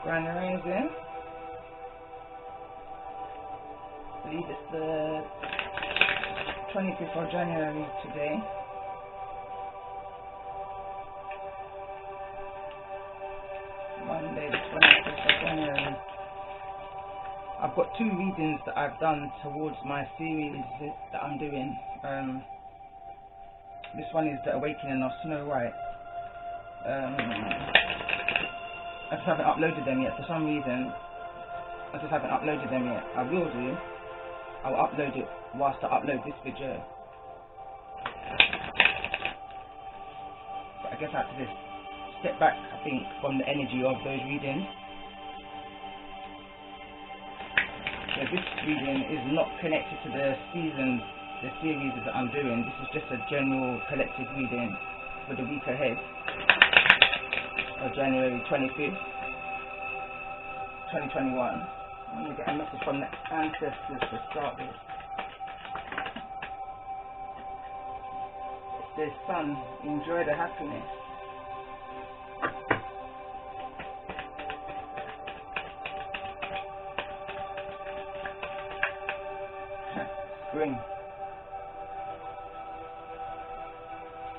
January is in. I believe it's the 25th of January today. Monday the 25th of January. I've got 2 readings that I've done towards my series that I'm doing. This one is The Awakening of Snow White. I just haven't uploaded them yet for some reason. I just haven't uploaded them yet. I will do. I'll upload it whilst I upload this video. But I guess I have to just step back, I think, from the energy of those readings. So this reading is not connected to the seasons, the series that I'm doing. This is just a general collective reading for the week ahead of January 25th, 2021. I'm going to get a message from the ancestors to start with. It says, son, enjoy the happiness. Spring.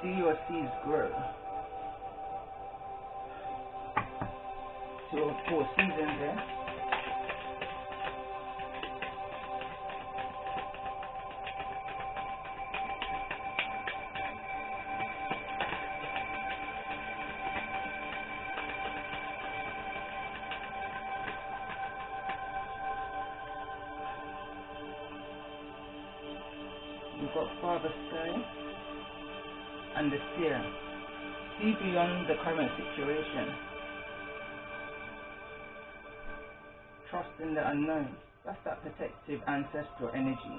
See your seeds grow. 2 or 4 seasons there. We've got Father Sky and the Seer. See beyond the current situation. Trust in the unknown. That's that protective ancestral energy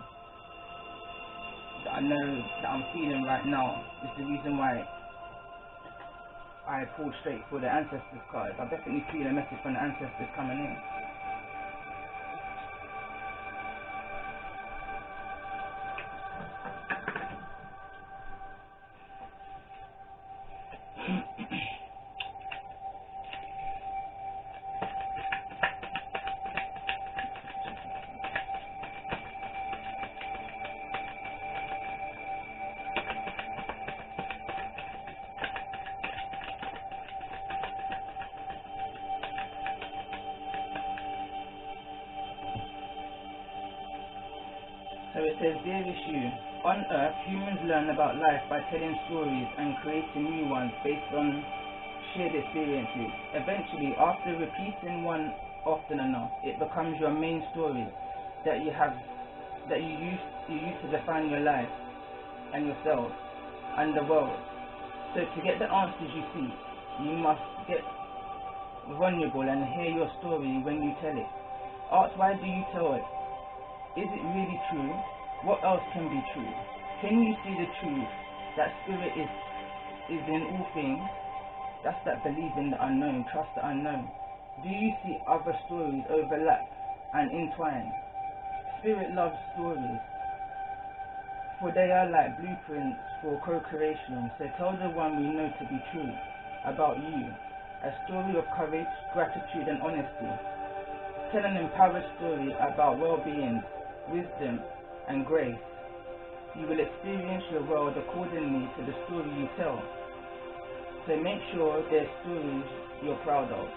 that I know that I'm feeling right now. Is the reason why I pulled straight for the ancestors card. I definitely feel a message from the ancestors coming in. So it says, dear issue, on Earth, humans learn about life by telling stories and creating new ones based on shared experiences. Eventually, after repeating one often enough, it becomes your main story that you use to define your life and yourself and the world. So to get the answers you seek, you must get vulnerable and hear your story when you tell it. Ask, why do you tell it? Is it really true? What else can be true? Can you see the truth that spirit is in all things? That's that belief in the unknown, trust the unknown. Do you see other stories overlap and entwine? Spirit loves stories, for they are like blueprints for co-creation. So tell the one we know to be true about you, a story of courage, gratitude and honesty. Tell an empowered story about well-being, wisdom and grace. You will experience your world accordingly to the story you tell. So make sure they're stories you're proud of.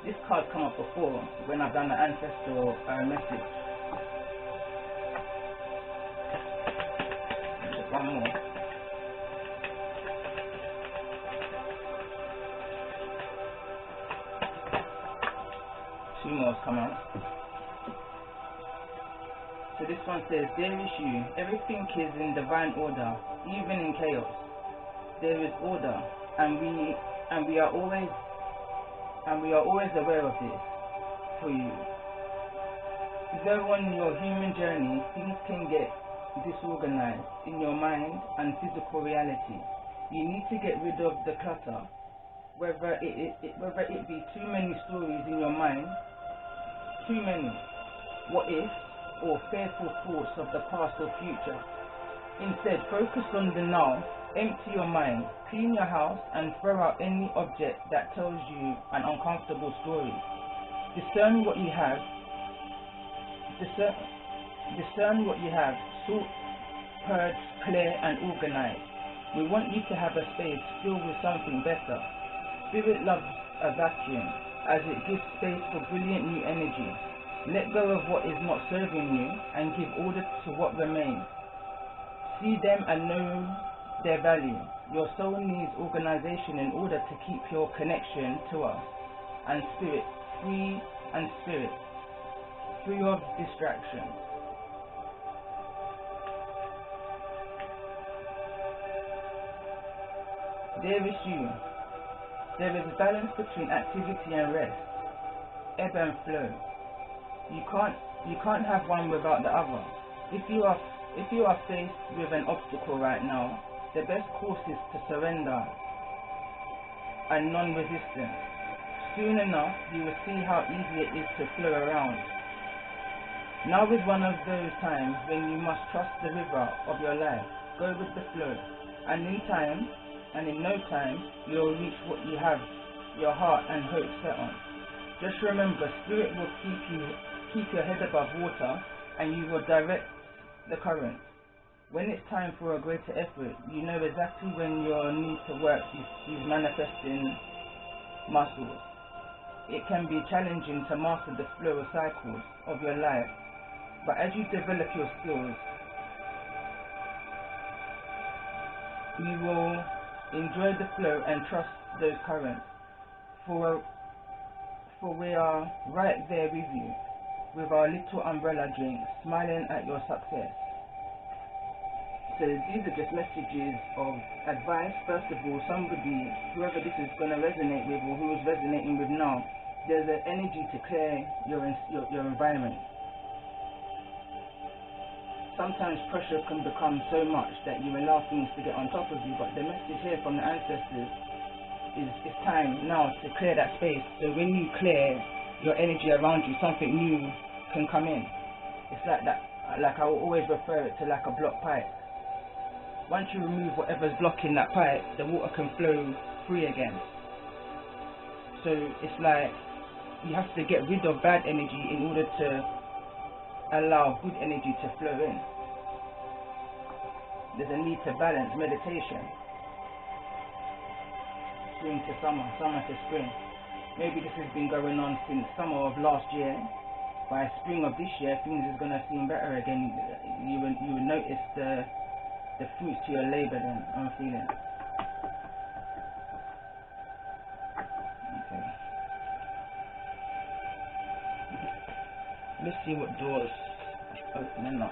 This card come up before when I've done the ancestral message. Just one more. Two more have come out. So this one says, dear issue, everything is in divine order, even in chaos. There is order, and we are always aware of this for you. Though on your human journey, things can get disorganized in your mind and physical reality. You need to get rid of the clutter, whether it be too many stories in your mind, too many what ifs, or fearful thoughts of the past or future. Instead, focus on the now. Empty your mind, clean your house, and throw out any object that tells you an uncomfortable story. Discern what you have. Discern what you have. Sort, purge, clear, and organize. We want you to have a space filled with something better. Spirit loves a vacuum, as it gives space for brilliant new energy. Let go of what is not serving you, and give order to what remains. See them and know their value. Your soul needs organization in order to keep your connection to us and spirit free, free of distractions. There is you. There is a balance between activity and rest, ebb and flow. You can't have one without the other. If you are faced with an obstacle right now, the best course is to surrender and non-resistance. Soon enough, you will see how easy it is to flow around. Now is one of those times when you must trust the river of your life. Go with the flow, and in no time, you'll reach what you have your heart and hope set on. Just remember, Spirit will keep your head above water, and you will direct the current. When it's time for a greater effort, you know exactly when you'll need to work these manifesting muscles. It can be challenging to master the flow cycles of your life, but as you develop your skills, you will enjoy the flow and trust those currents, for we are right there with you, with our little umbrella drink, smiling at your success. So these are just messages of advice. First of all, whoever this is going to resonate with, or who is resonating with now, there's an energy to clear your environment. Sometimes pressure can become so much that you allow things to get on top of you, but the message here from the ancestors is it's time now to clear that space. So when you clear your energy around you, something new can come in. It's like that, like I will always refer it to like a blocked pipe. Once you remove whatever's blocking that pipe, the water can flow free again. So it's like you have to get rid of bad energy in order to allow good energy to flow in. There's a need to balance meditation. Spring to summer, summer to spring. Maybe this has been going on since summer of last year. By spring of this year, things is going to seem better again. You will notice the fruits to your labor then, I'm feeling. Okay. Let's see what doors are opening up.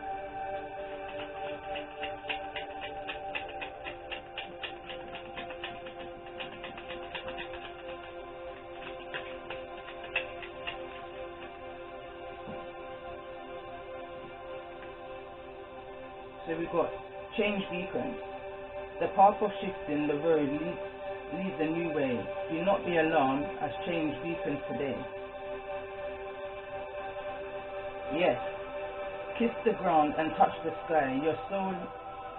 So we've got change beacons. The path of shifting the road leads a new way. Do not be alarmed as change beacons today. Yes, kiss the ground and touch the sky. Your soul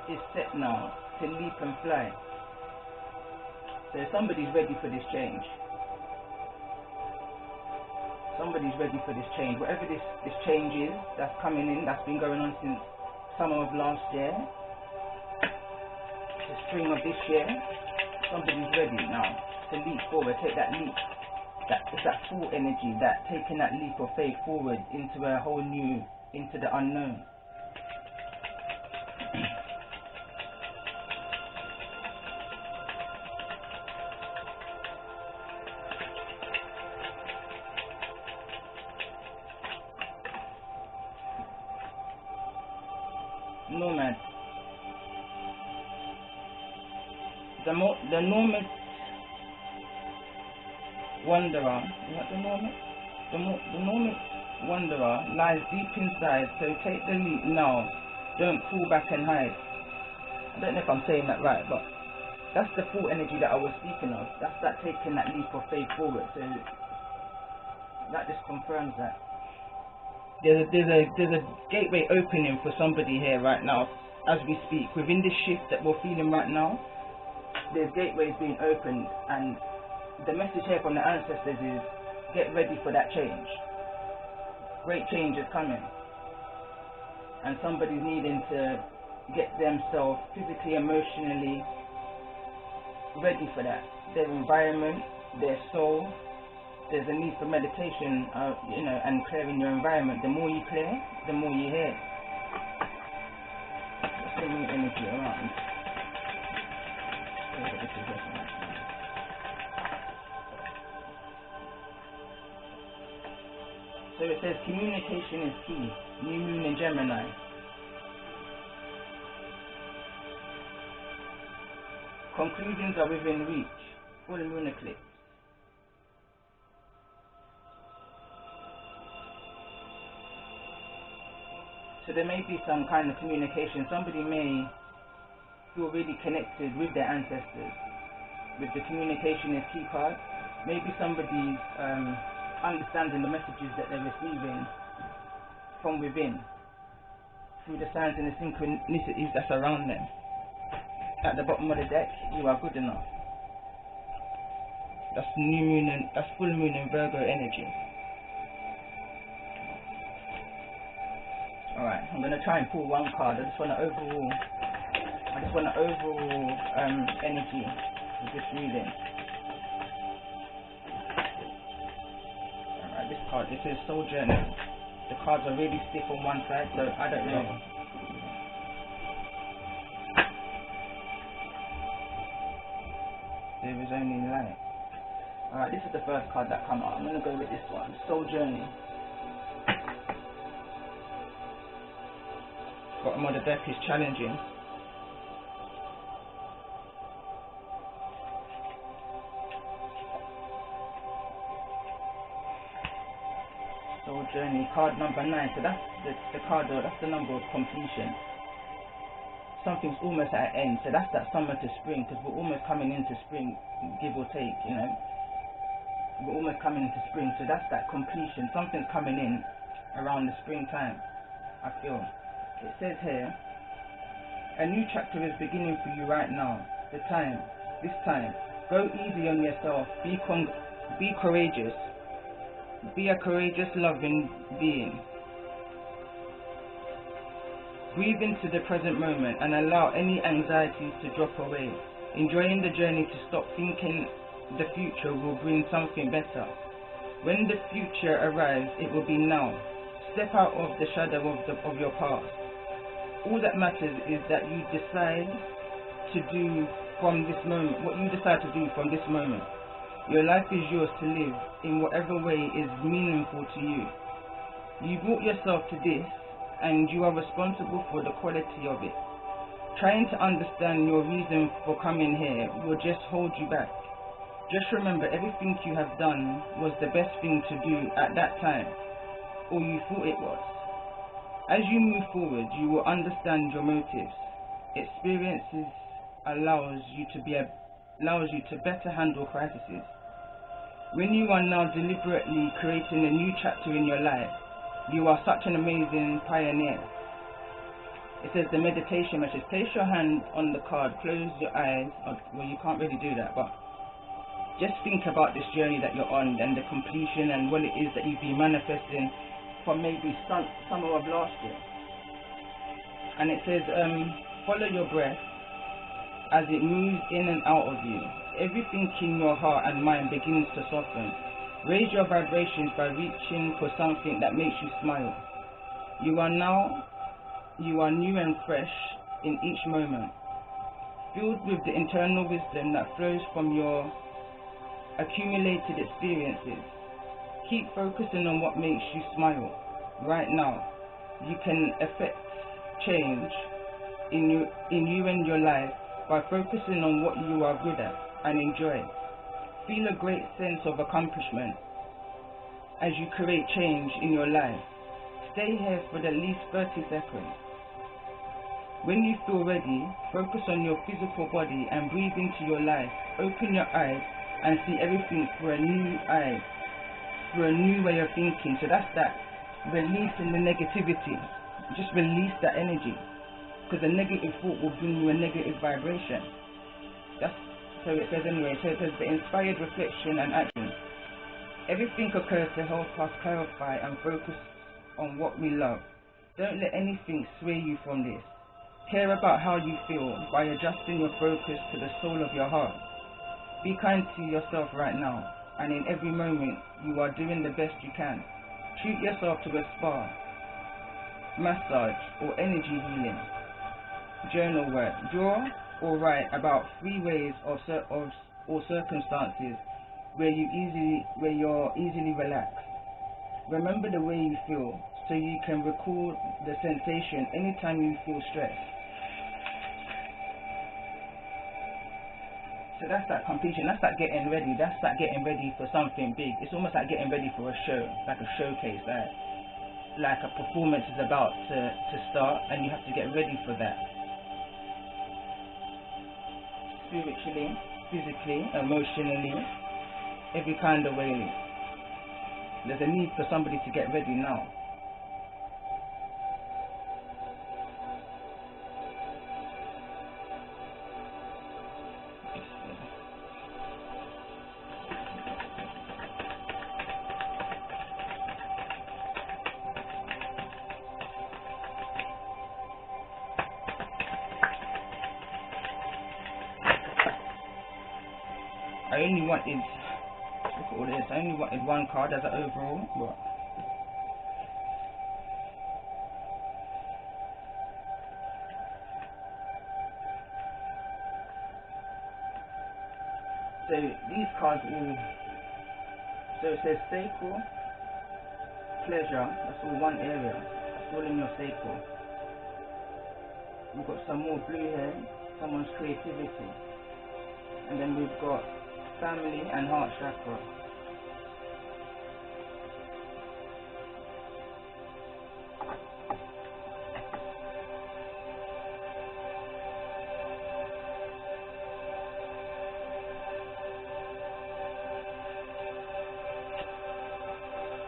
is set now to leap and fly. So somebody's ready for this change. Somebody's ready for this change. Whatever this change is that's coming in, that's been going on since summer of last year, the spring of this year, somebody's ready now to leap forward, take that leap. It's that full energy, that taking that leap of faith forward into a whole new, into the unknown. Nomad. The nomad wanderer. What the nomad? The nomad wanderer lies deep inside. So take the leap now. Don't pull back and hide. I don't know if I'm saying that right, but that's the full energy that I was speaking of. That's that taking that leap of faith forward. So that just confirms that. There's a gateway opening for somebody here right now as we speak. Within this shift that we're feeling right now, there's gateways being opened, and the message here from the ancestors is get ready for that change. Great change is coming, and somebody's needing to get themselves physically, emotionally ready for that. Their environment, their soul. There's a need for meditation, and clearing your environment. The more you clear, the more you hear. Let's bring the energy around. So it says communication is key. New moon in Gemini. Conclusions are within reach. Full moon eclipse. So there may be some kind of communication. Somebody may feel really connected with their ancestors. With the communication is key card. Maybe somebody's understanding the messages that they're receiving from within through the signs and the synchronicities that's around them. At the bottom of the deck, you are good enough. That's new moon and that's full moon in Virgo energy. Alright, I'm gonna try and pull one card. I just want an overall energy of this reading. Alright, this card, this is Soul Journey. The cards are really stiff on one side, so I don't know. There is only light. Alright, this is the first card that come out. I'm gonna go with this one, Soul Journey. Bottom of the deck is challenging. Soul Journey, card number 9. So that's the card, that's the number of completion. Something's almost at an end. So that's that summer to spring, because we're almost coming into spring, give or take, you know. We're almost coming into spring, so that's that completion. Something's coming in around the springtime, I feel. It says here, a new chapter is beginning for you right now. This time, go easy on yourself. Be courageous. Be a courageous, loving being. Breathe into the present moment and allow any anxieties to drop away. Enjoying the journey to stop thinking the future will bring something better. When the future arrives, it will be now. Step out of the shadow of your past. All that matters is that you decide to do from this moment, what you decide to do from this moment. Your life is yours to live in whatever way is meaningful to you. You brought yourself to this, and you are responsible for the quality of it. Trying to understand your reason for coming here will just hold you back. Just remember, everything you have done was the best thing to do at that time, or you thought it was. As you move forward, you will understand your motives. Experiences allows you to better handle crises. When you are now deliberately creating a new chapter in your life, you are such an amazing pioneer. It says the meditation message. Place your hand on the card, close your eyes. Well, you can't really do that, but just think about this journey that you're on and the completion and what it is that you've been manifesting from maybe summer of last year. And it says, follow your breath as it moves in and out of you. Everything in your heart and mind begins to soften. Raise your vibrations by reaching for something that makes you smile. You are new and fresh in each moment, filled with the internal wisdom that flows from your accumulated experiences. Keep focusing on what makes you smile. Right now, you can affect change in you and your life by focusing on what you are good at and enjoy. Feel a great sense of accomplishment as you create change in your life. Stay here for at least 30 seconds. When you feel ready, focus on your physical body and breathe into your life. Open your eyes and see everything through a new eye, through a new way of thinking. So that's that releasing the negativity. Just release that energy, because a negative thought will bring you a negative vibration. That's So it says anyway, so it says the inspired reflection and action. Everything occurs to help us clarify and focus on what we love. Don't let anything sway you from this. Care about how you feel by adjusting your focus to the soul of your heart. Be kind to yourself right now, and in every moment you are doing the best you can. Treat yourself to a spa, massage, or energy healing. Journal work. Draw or write about 3 ways or circumstances where you're easily relaxed. Remember the way you feel, so you can recall the sensation anytime you feel stressed. So that's that completion, that's that getting ready, for something big. It's almost like getting ready for a show, like a showcase, like a performance is about to start, and you have to get ready for that. Spiritually, physically, emotionally, every kind of way. There's a need for somebody to get ready now. I only wanted, look at all this, I only wanted 1 card as an overall, but so these cards all, so it says sacral, pleasure, that's all one area, that's all in your sacral. We've got some more blue here, someone's creativity, and then we've got family and heart chakra.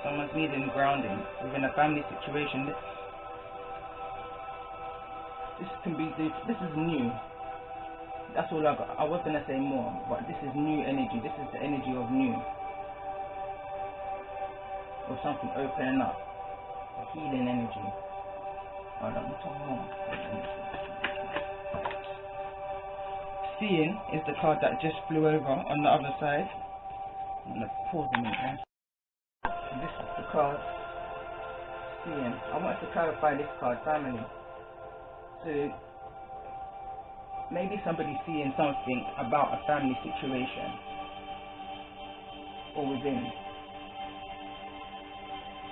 Someone's needing grounding within a family situation. This is new. That's all I got. I was gonna say more, but this is new energy. This is the energy of new, of something opening up, a healing energy. Hold on, talk more. Seeing is the card that just flew over on the other side. I'm gonna pause a minute. This is the card. Seeing. I wanted to clarify this card, family. So maybe somebody's seeing something about a family situation or within.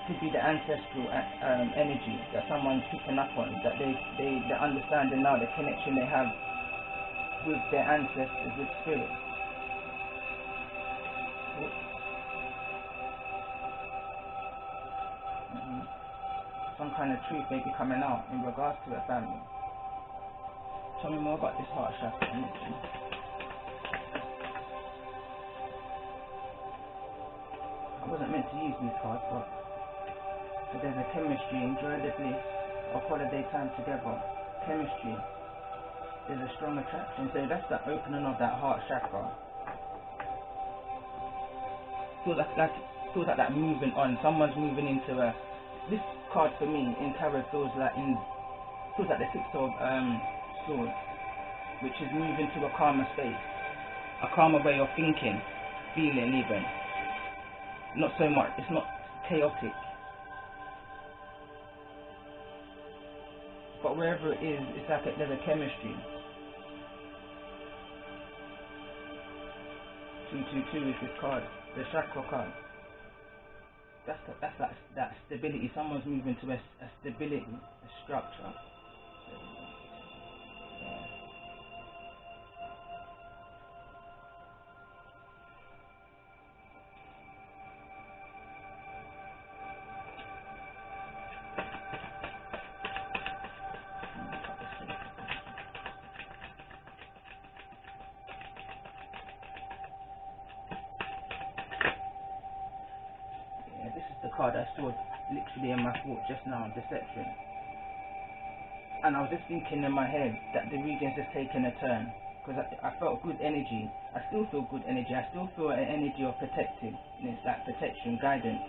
Could be the ancestral energy that someone's picking up on, that they're understanding now, the connection they have with their ancestors, with spirit. Some kind of truth may be coming out in regards to a family. Tell me more about this heart chakra energy. I wasn't meant to use these cards, but there's a chemistry, enjoy the bliss of holiday time together. Chemistry. There's a strong attraction. So that's the opening of that heart chakra. Feels like that moving on. Someone's moving into this card for me in tarot feels like the 6 of Swords, which is moving to a calmer space, a calmer way of thinking, feeling even. Not so much, it's not chaotic. But wherever it is, it's like there's a chemistry. 222 is this card, the chakra card. That's that stability. Someone's moving to a stability, a structure. This is the card I saw literally in my thought just now, deception. And I was just thinking in my head that the reading's just taken a turn. because I felt good energy. I still feel good energy. I still feel an energy of protectiveness, that protection, guidance.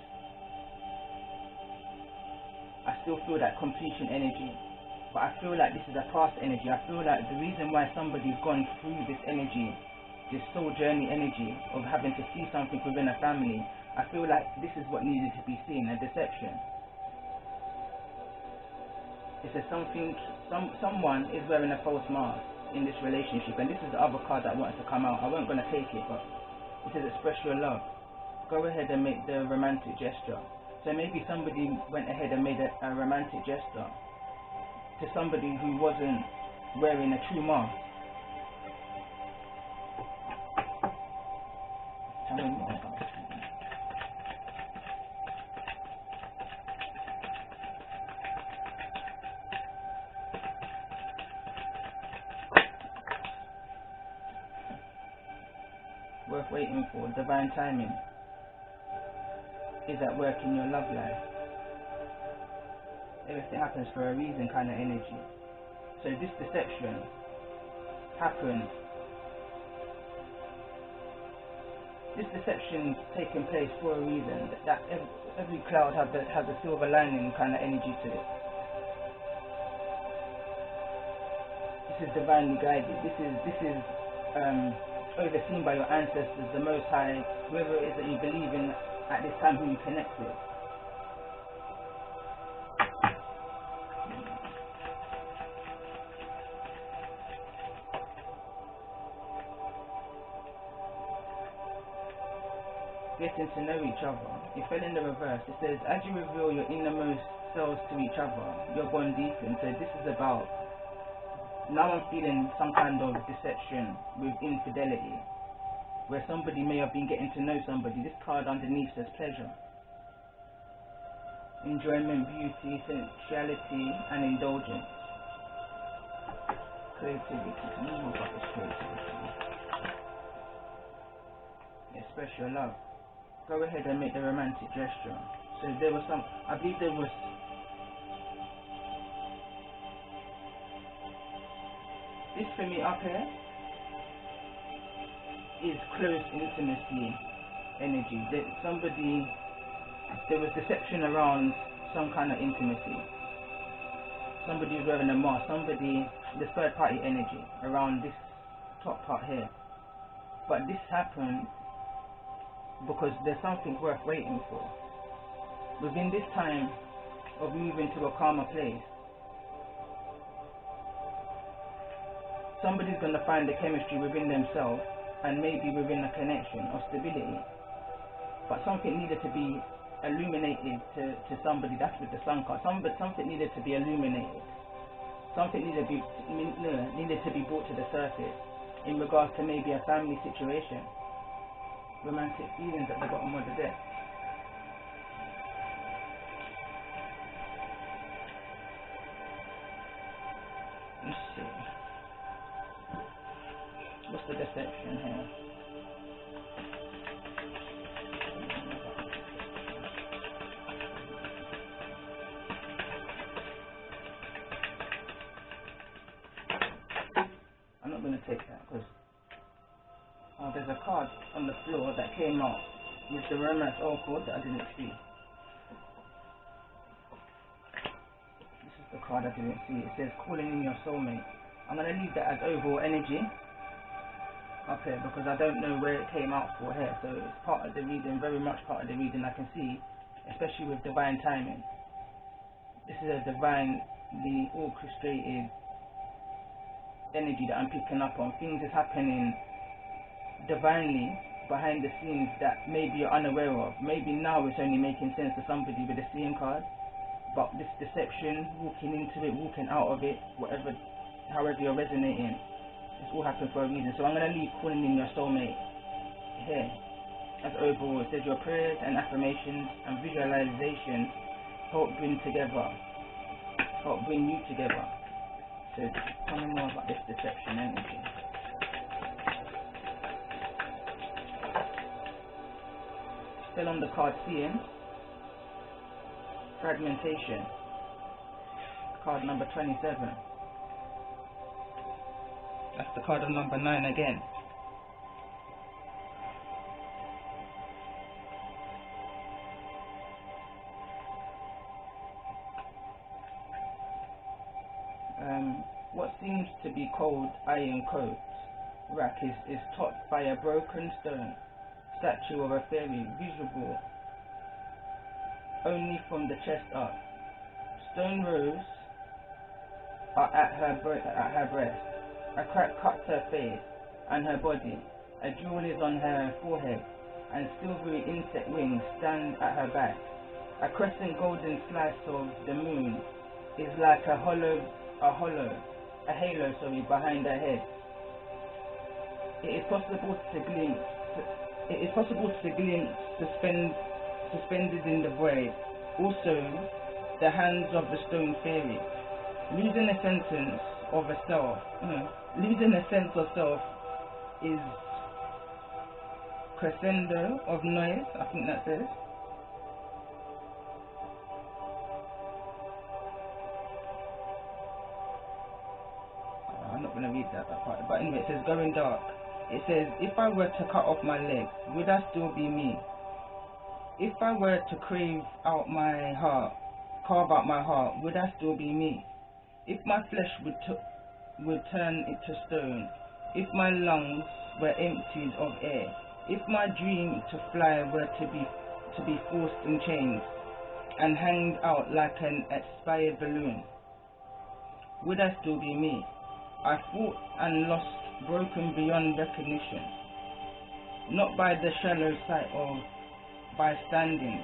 I still feel that completion energy. But I feel like this is a past energy. I feel like the reason why somebody's gone through this energy, this soul journey energy of having to see something within a family, I feel like this is what needed to be seen, a deception. It says someone is wearing a false mask in this relationship, and this is the other card that wanted to come out. I wasn't going to take it, but it says express your love. Go ahead and make the romantic gesture. So maybe somebody went ahead and made a romantic gesture to somebody who wasn't wearing a true mask. Tell me more about this. Worth waiting for. Divine timing is at work in your love life. Everything happens for a reason kind of energy. So this deception happened. This deception's taken place for a reason. That every cloud has a silver lining kind of energy to it. This is divinely guided. This is overseen by your ancestors, the Most High, whoever it is that you believe in at this time, who you connect with. Getting to know each other. You fell in the reverse. It says, as you reveal your innermost selves to each other, your bond deepens. So this is about, now I'm feeling some kind of deception with infidelity, where somebody may have been getting to know somebody. This card underneath says pleasure, enjoyment, beauty, sensuality, and indulgence. Creativity. Tell me more about this creativity. Express your love. Go ahead and make the romantic gesture. So there was some, I believe there was, this for me up here is close intimacy energy. There was deception around some kind of intimacy. Somebody's wearing a mask, the third party energy around this top part here. But this happened because there's something worth waiting for. Within this time of moving to a calmer place, somebody's going to find the chemistry within themselves and maybe within a connection of stability. But something needed to be illuminated to somebody. That's with the sun card. Something needed to be illuminated. Something needed to be brought to the surface in regards to maybe a family situation. Romantic feelings at the bottom of the deck. Let's see. What's the deception here? I'm not going to take that because there's a card on the floor that came out with the romance oracle that I didn't see. This is the card I didn't see. It says calling in your soulmate. I'm going to leave that as overall energy up here because I don't know where it came out for here. So it's part of the reading, very much part of the reading I can see, especially with divine timing. This is a divinely orchestrated energy that I'm picking up on. Things is happening divinely behind the scenes that maybe you're unaware of. Maybe now it's only making sense to somebody with a seeing card, but this deception, walking into it, walking out of it, however you're resonating, it's all happened for a reason. So I'm going to leave calling in your soulmate here as overall. It says your prayers and affirmations and visualizations help bring you together. So tell me more about this deception energy. Still on the card seeing, fragmentation, card number 27. That's the card of number 9 again. What seems to be cold iron coat rack is topped by a broken stone statue of a fairy, visible only from the chest up. Stone rows are at her breast. A crack cuts her face and her body. A jewel is on her forehead, and silvery insect wings stand at her back. A crescent golden slice of the moon is like a halo behind her head. It is possible to glimpse suspended in the void. Also, the hands of the stone fairy. Losing a sense of self is crescendo of noise, I think that says. I'm not going to read that part, but anyway, it says going dark. It says, if I were to cut off my legs, would I still be me? If I were to carve out my heart, would I still be me? If my flesh would turn into stone, if my lungs were emptied of air, if my dream to fly were to be forced in chains and hanged out like an expired balloon, would I still be me? I fought and lost, broken beyond recognition, not by the shallow sight of bystanders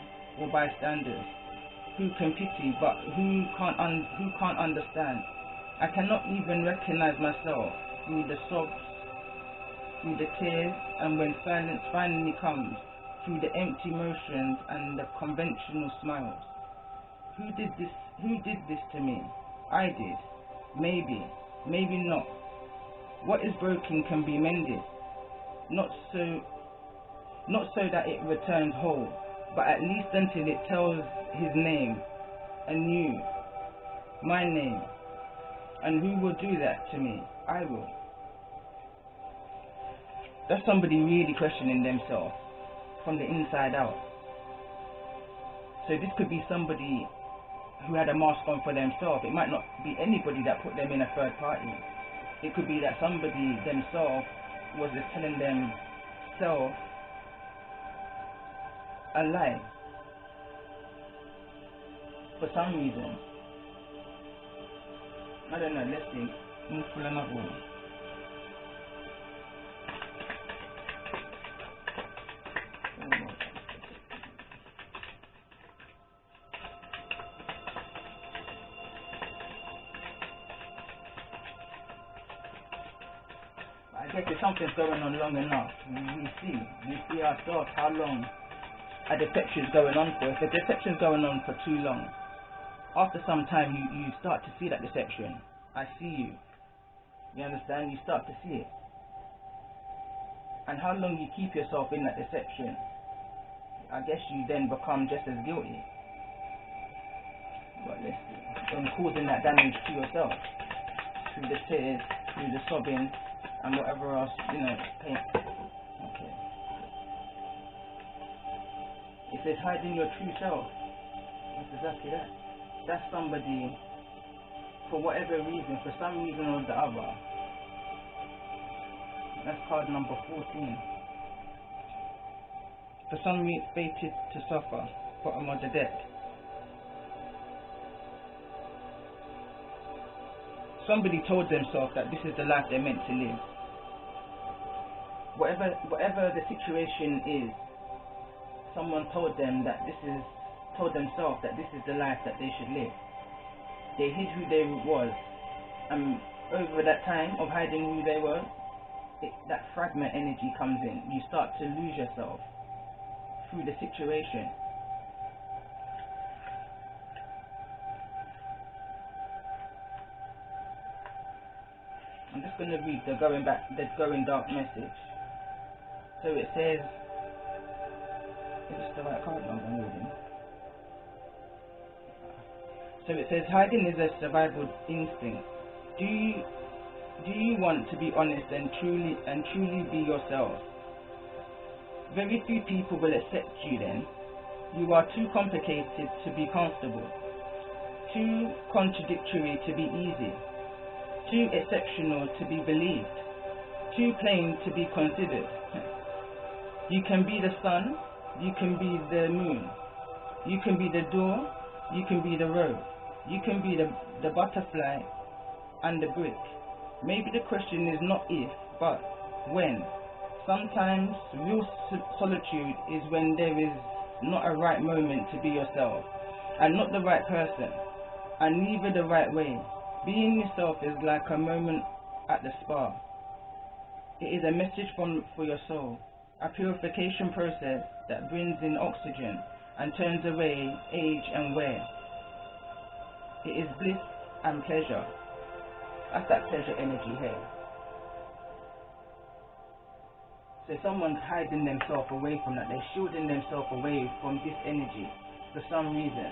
who can pity but who can't understand. I cannot even recognize myself through the sobs, through the tears, and when silence finally comes, through the empty motions and the conventional smiles. Who did this to me? I did. Maybe not. What is broken can be mended, not so that it returns whole, but at least until it tells his name anew, my name. And who will do that to me? I will. That's somebody really questioning themselves from the inside out. So this could be somebody who had a mask on for themselves. It might not be anybody that put them in a third party. It could be that somebody themselves was just telling themselves a lie for some reason. I don't know, let's see. I guess if something's going on long enough, we see ourselves how long a deception is going on for. If a deception is going on for too long, after some time you start to see that deception. I see you. You understand? You start to see it. And how long you keep yourself in that deception, I guess you then become just as guilty. But let's see. And causing that damage to yourself through the tears, through the sobbing, and whatever else, pain. Okay. It says hiding your true self. That's exactly that. That's somebody, for whatever reason, for some reason or the other. That's card number 14. For some reason, fated to suffer. Bottom of the deck. Somebody told themselves that this is the life they're meant to live. Whatever the situation is, someone told themselves that this is the life that they should live. They hid who they was, and over that time of hiding who they were, that fragment energy comes in. You start to lose yourself through the situation. I'm just going to read the going dark message. So it says, is this the right card number I'm reading? So it says, hiding is a survival instinct. Do Do you want to be honest and truly be yourself? Very few people will accept you then. You are too complicated to be comfortable, too contradictory to be easy, too exceptional to be believed, too plain to be considered. You can be the sun, you can be the moon, you can be the door, you can be the road, you can be the butterfly and the brick. Maybe the question is not if, but when. Sometimes real solitude is when there is not a right moment to be yourself, and not the right person, and neither the right way. Being yourself is like a moment at the spa. It is a message for your soul, a purification process that brings in oxygen and turns away age and wear. It is bliss and pleasure. That's that pleasure energy here. So someone's hiding themselves away from that. They're shielding themselves away from this energy for some reason.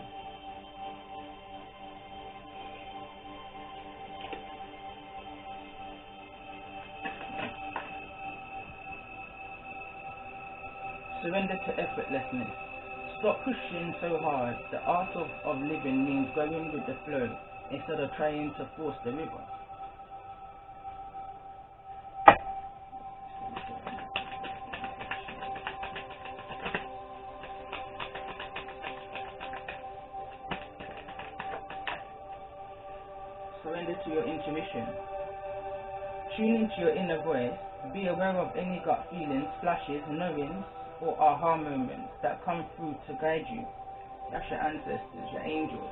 Surrender to effortlessness. Stop pushing so hard. The art of living means going with the flow instead of trying to force the river. Surrender to your intuition. Tune into your inner voice. Be aware of any gut feelings, flashes, knowings, or aha moments that come through to guide you. That's your ancestors, your angels.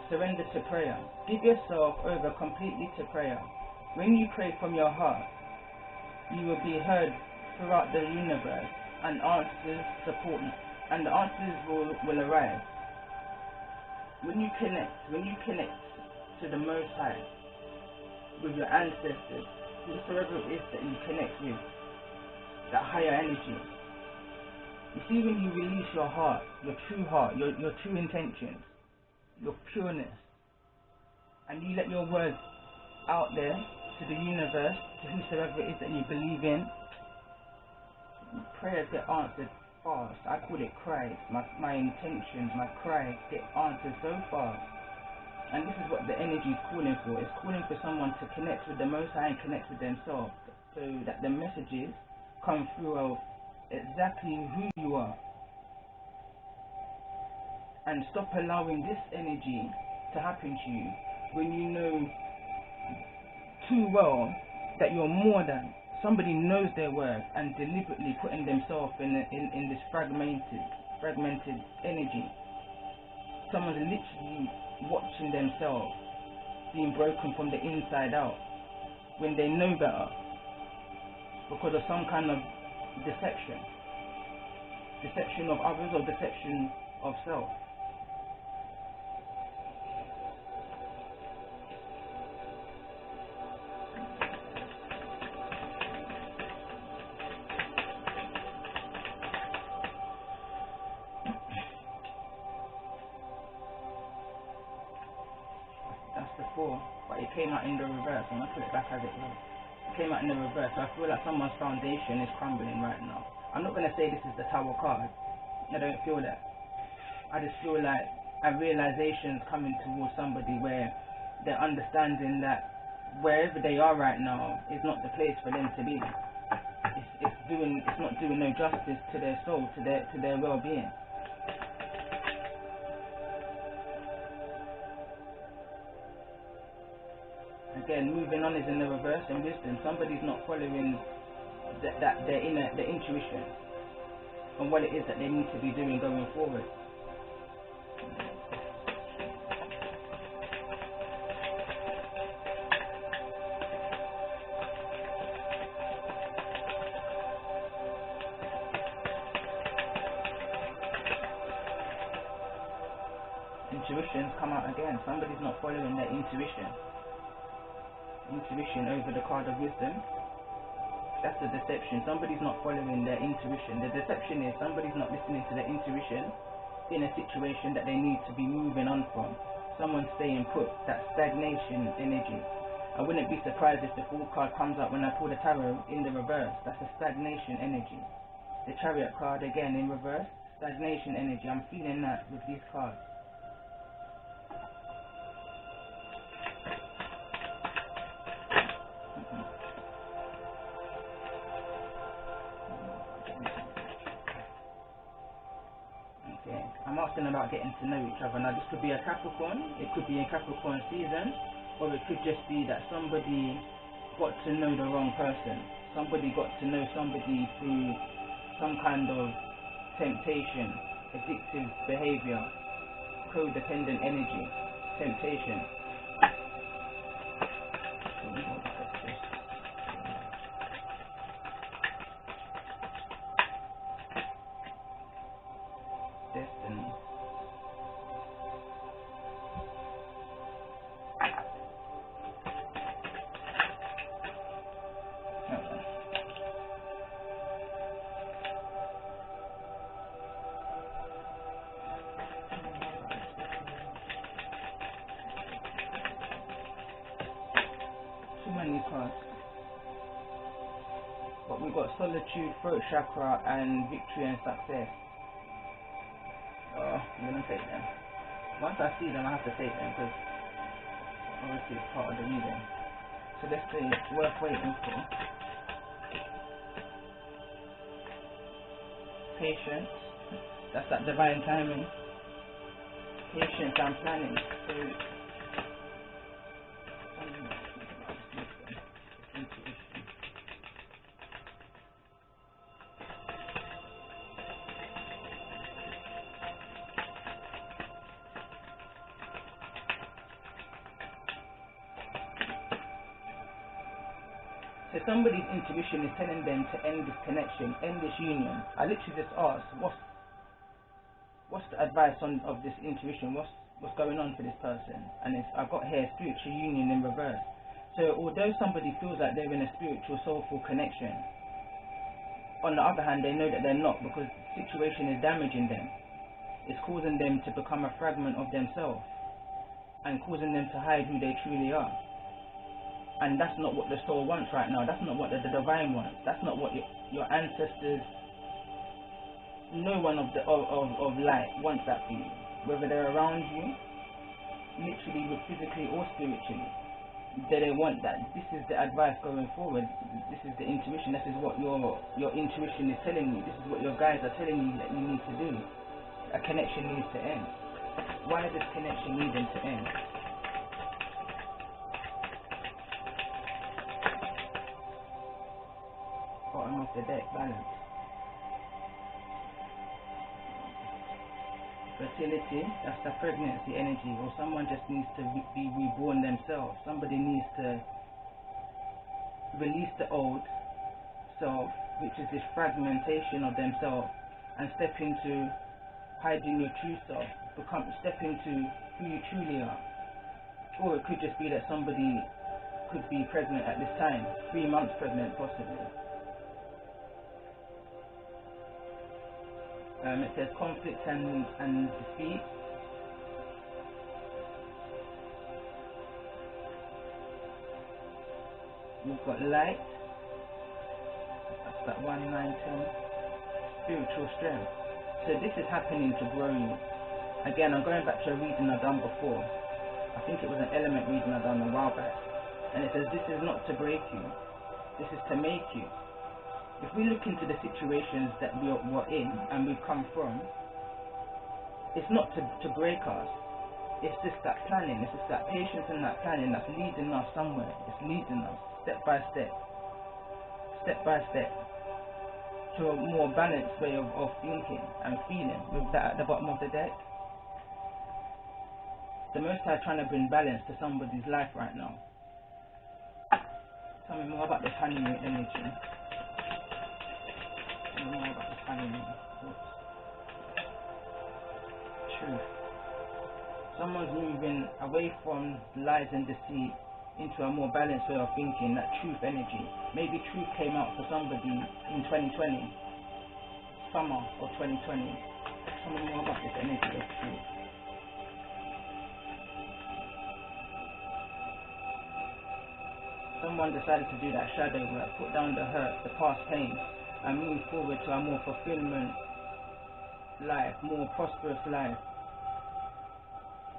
Surrender to prayer. Give yourself over completely to prayer. When you pray from your heart, you will be heard throughout the universe, and answers support you, and the answers will arrive. When you connect to the Most High, with your ancestors, whosoever it is that you connect with, that higher energy. You see, when you release your heart, your true intentions, your pureness, and you let your words out there to the universe, to whosoever it is that you believe in, prayers get answered fast. I call it cries. My intentions, my cries get answered so fast. And this is what the energy is calling for. It's calling for someone to connect with the Most High and connect with themselves, so that the messages come through of exactly who you are. And stop allowing this energy to happen to you when you know too well that you're more than. Somebody knows their worth and deliberately putting themselves in this fragmented energy. Someone's literally watching themselves being broken from the inside out when they know better, because of some kind of deception of others or deception of self. But it came out in the reverse. I'm going to put it back as it was. It came out in the reverse. So I feel like someone's foundation is crumbling right now. I'm not going to say this is the Tower card. I don't feel that. I just feel like a realization is coming towards somebody where they're understanding that wherever they are right now is not the place for them to be. It's not doing no justice to their soul, to their well-being. Again, moving on is in the reverse, and wisdom. Somebody's not following their intuition on what it is that they need to be doing going forward. Intuitions come out again. Somebody's not following their intuition. Intuition over the card of wisdom. That's the deception. Somebody's not following their intuition. The deception is somebody's not listening to their intuition in a situation that they need to be moving on from. someone staying put, that stagnation energy. I wouldn't be surprised if the Fool card comes up when I pull the tarot in the reverse. That's a stagnation energy. The Chariot card again in reverse, stagnation energy. I'm feeling that with these cards. Okay, I'm asking about getting to know each other. Now this could be a Capricorn, it could be in Capricorn season, or it could just be that somebody got to know the wrong person. Somebody got to know somebody through some kind of temptation, addictive behavior, codependent energy, temptation. Destiny. Too many cards. But we've got solitude, throat chakra, and victory and success. I'm gonna take them. Once I see them, I have to take them because obviously it's part of the reading. So let's say it's worth waiting for. Patience. That's that divine timing. Patience and planning. So So somebody's intuition is telling them to end this connection, end this union. I literally just asked, what's the advice of this intuition? What's going on for this person? And I got here spiritual union in reverse. So although somebody feels like they're in a spiritual, soulful connection, on the other hand, they know that they're not, because the situation is damaging them. It's causing them to become a fragment of themselves and causing them to hide who they truly are. And that's not what the soul wants right now. That's not what the divine wants. That's not what your ancestors, no one of light wants that for you. Whether they're around you, literally, physically or spiritually, they don't want that. This is the advice going forward. This is the intuition. This is what your intuition is telling you. This is what your guides are telling you that you need to do. A connection needs to end. Why is this connection needing to end? Bottom of the deck, balance. Fertility, that's the pregnancy energy, or someone just needs to be reborn themselves. Somebody needs to release the old self, which is this fragmentation of themselves, and step into hiding your true self, step into who you truly are. Or it could just be that somebody could be pregnant at this time, 3 months pregnant possibly. It says conflict and defeat. We've got light. That's that 1, 9, 10. Spiritual strength. So this is happening to grow you. Again, I'm going back to a reading I've done before. I think it was an element reading I've done a while back. And it says this is not to break you. This is to make you. If we look into the situations that we're in and we've come from, it's not to break us. It's just that planning. It's just that patience and that planning that's leading us somewhere. It's leading us step by step, to a more balanced way of thinking and feeling. With that at the bottom of the deck, the Most High trying to bring balance to somebody's life right now. Tell me more about this honeymoon energy. More about this honeymoon. Truth. Someone's moving away from lies and deceit into a more balanced way of thinking, that truth energy. Maybe truth came out for somebody in 2020, summer of 2020. Tell me more about this energy of truth. someone decided to do that shadow work, put down the hurt, the past pain, and move forward to a more fulfillment life, more prosperous life,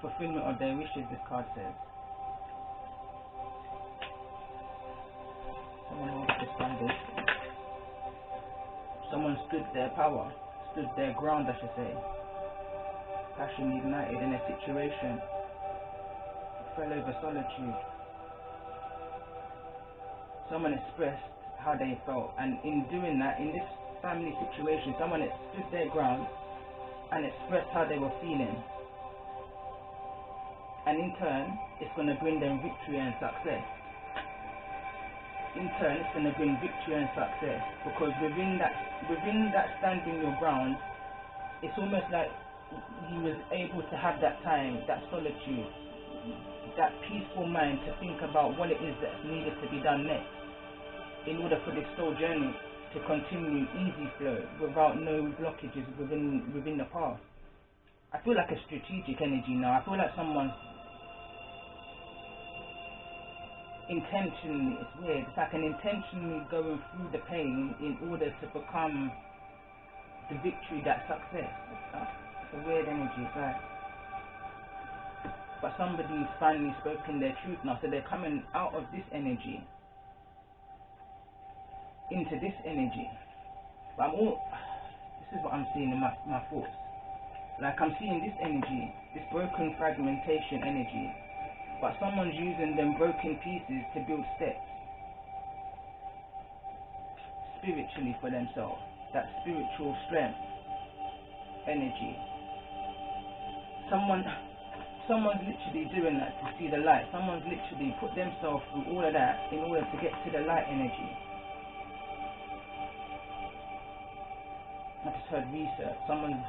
fulfillment of their wishes, this card says. Someone holds this foundation. Someone stood their power, stood their ground, I should say. Passion ignited in a situation, fell over solitude. Someone expressed how they felt, and in doing that, in this family situation, someone stood their ground and expressed how they were feeling. And in turn, it's going to bring them victory and success. In turn, it's going to bring victory and success, because within that standing your ground, it's almost like he was able to have that time, that solitude, that peaceful mind to think about what it is that needed to be done next, in order for this soul journey to continue easy flow without no blockages within the path. I feel like a strategic energy now. I feel like someone's intentionally, it's weird, it's like an intentionally going through the pain in order to become the victory, that success. It's a weird energy, it's like, but somebody's finally spoken their truth now, so they're coming out of this energy into this energy. But this is what I'm seeing in my thoughts. Like, I'm seeing this energy, this broken fragmentation energy, but someone's using them broken pieces to build steps spiritually for themselves. That spiritual strength energy. Someone's literally doing that to see the light. Someone's literally put themselves through all of that in order to get to the light energy. I just heard research. Someone's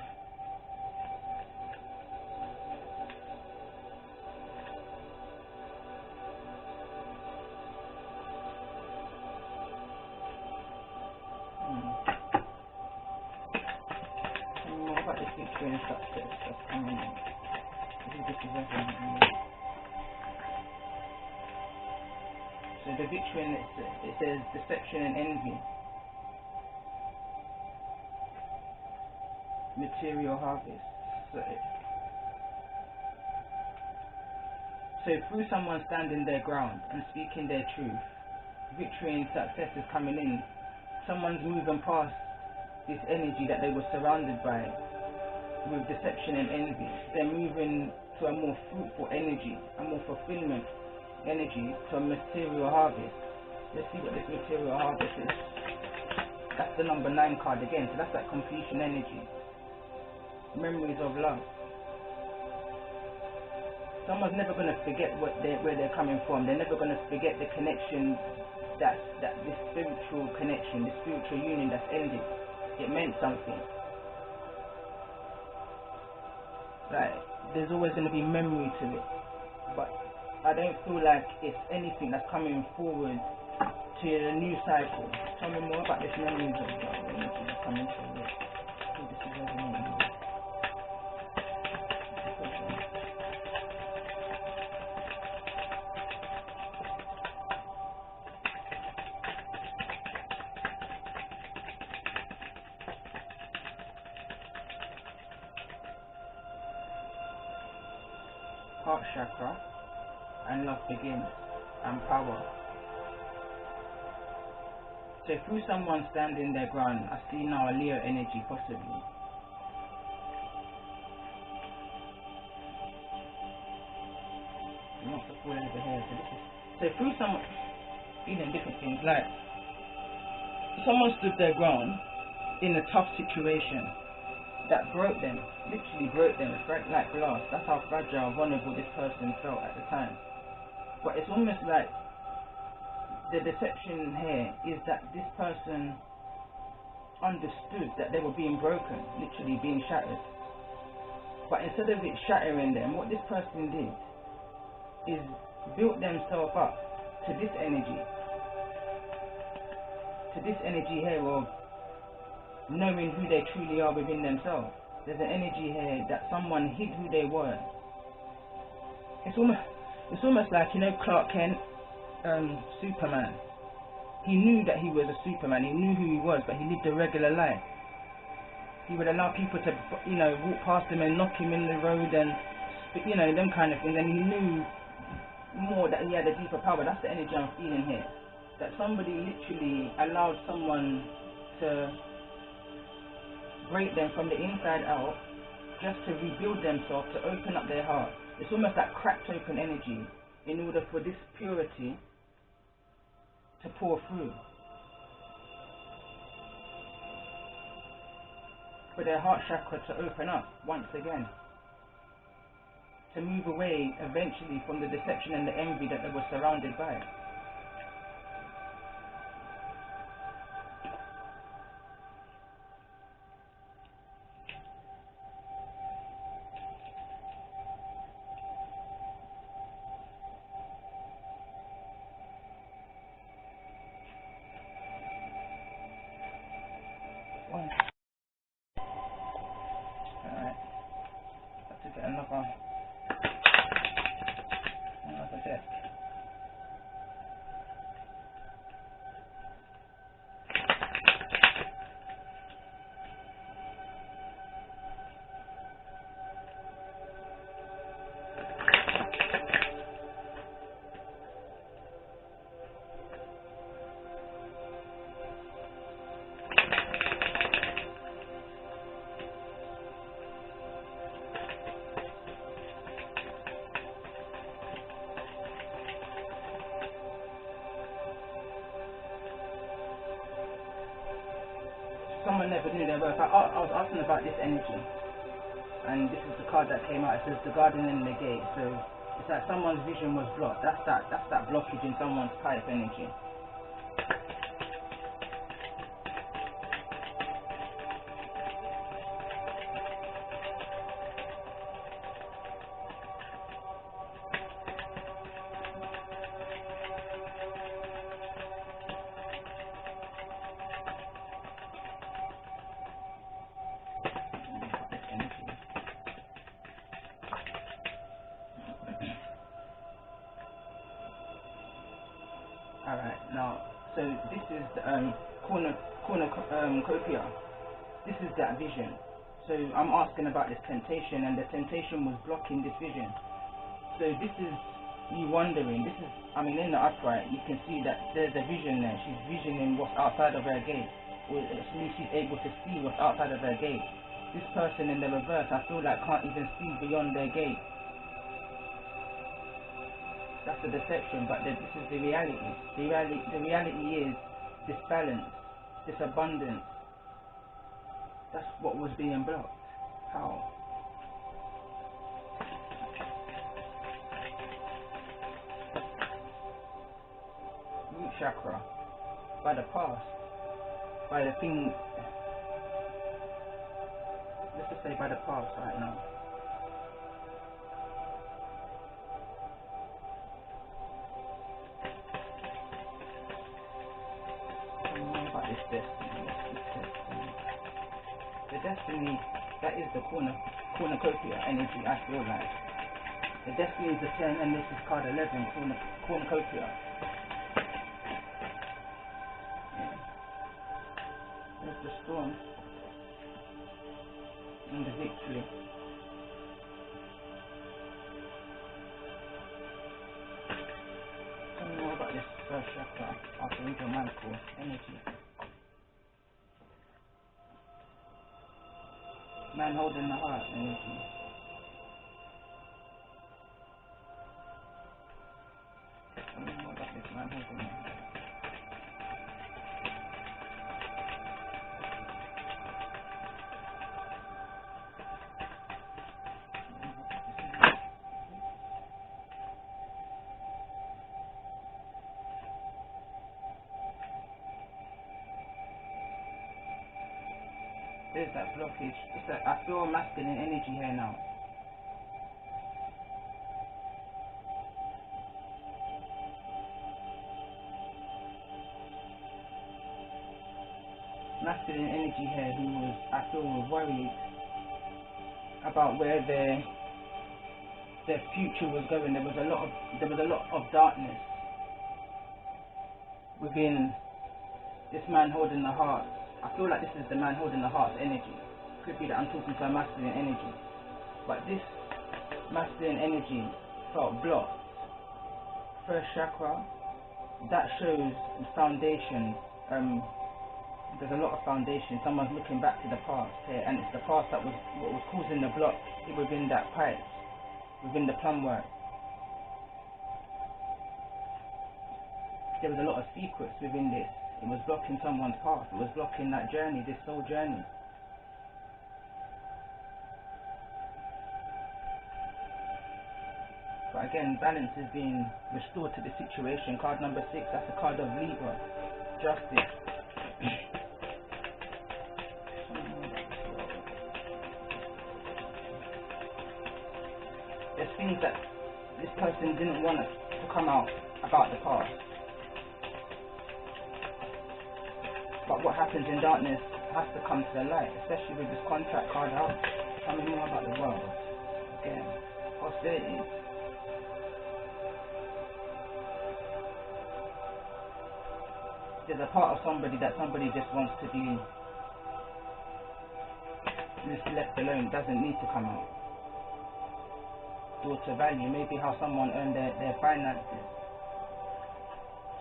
what about this victory and success that's coming in? This is everything. So the victory, and it says deception and envy. Material harvest. So through someone standing their ground and speaking their truth, victory and success is coming in. Someone's moving past this energy that they were surrounded by with deception and envy. They're moving to a more fruitful energy, a more fulfillment energy, to a material harvest. Let's see what this material harvest is. That's the number 9 card again, so that's that completion energy. Memories of love. Someone's never going to forget where they're coming from. They're never going to forget the connection, this spiritual connection, this spiritual union that's ended. It meant something. Like, there's always going to be memory to it, but I don't feel like it's anything that's coming forward to a new cycle. Tell me more about this memories of love energy that's coming forward. This is resonating. Heart chakra, and love begins, and power. So through someone standing their ground, I see now a Leo energy possibly. He wants to fall over here. So through someone feeling different things, like someone stood their ground in a tough situation that broke them, literally broke them, like glass. That's how fragile, vulnerable this person felt at the time. But it's almost like the deception here is that this person understood that they were being broken, literally being shattered. But instead of it shattering them, what this person did is built themselves up to this energy here of knowing who they truly are within themselves. There's an energy here that someone hid who they were. It's almost like, you know, Clark Kent Superman. He knew that he was a Superman. He knew who he was, but he lived a regular life. He would allow people to, walk past him and knock him in the road and, them kind of things. And he knew more that he had a deeper power. That's the energy I'm feeling here. That somebody literally allowed someone to break them from the inside out, just to rebuild themselves, to open up their heart. It's almost like cracked open energy in order for this purity to pour through. For their heart chakra to open up once again. To move away eventually from the deception and the envy that they were surrounded by. Alright. Have to get another deck. Someone never knew their worth. I was asking about this energy, and this is the card that came out. It says the garden and the gate. So it's like someone's vision was blocked. That's that blockage in someone's pipe energy. Alright, now, so this is the cornucopia. This is that vision. So I'm asking about this temptation, and the temptation was blocking this vision. So this is you wondering. This is, in the upright, you can see that there's a vision there. She's visioning what's outside of her gate. Or at least she's able to see what's outside of her gate. This person in the reverse, I feel like can't even see beyond their gate. That's the deception, but this is the reality. The reality is this balance, this abundance. That's what was being blocked. How? Root chakra. By the past. By the thing. Let's just say by the past right now. The destiny, that is the cornucopia energy, I feel like. The destiny is the 10, and this is card 11, cornucopia. Yeah. There's the storm and the victory. Tell me more about this first chakra, archangel mantle energy. Man holding the heart energy. Tell me more about this man holding the heart. There's that blockage. It's like I feel masculine energy here now. Masculine energy here who was, I feel, was worried about where their future was going. There was a lot of darkness within this man holding the heart. I feel like this is the man holding the heart's energy. Could be that I'm talking to a masculine energy, but this masculine energy felt blocked. First chakra, that shows the foundation. There's a lot of foundation. Someone's looking back to the past here, and it's the past that was what was causing the block within that pipe, within the plumb work. There was a lot of secrets within this. It was blocking someone's path. It was blocking that journey, this soul journey. But again, balance is being restored to the situation. Card number 6, that's the card of Libra, justice. There's things that this person didn't want to come out about the past. But what happens in darkness has to come to the light, especially with this contract card out. Tell me more about the world. Again, hostility. There's a part of somebody that somebody just wants to be just left alone, doesn't need to come out. Daughter value, maybe how someone earned their finances.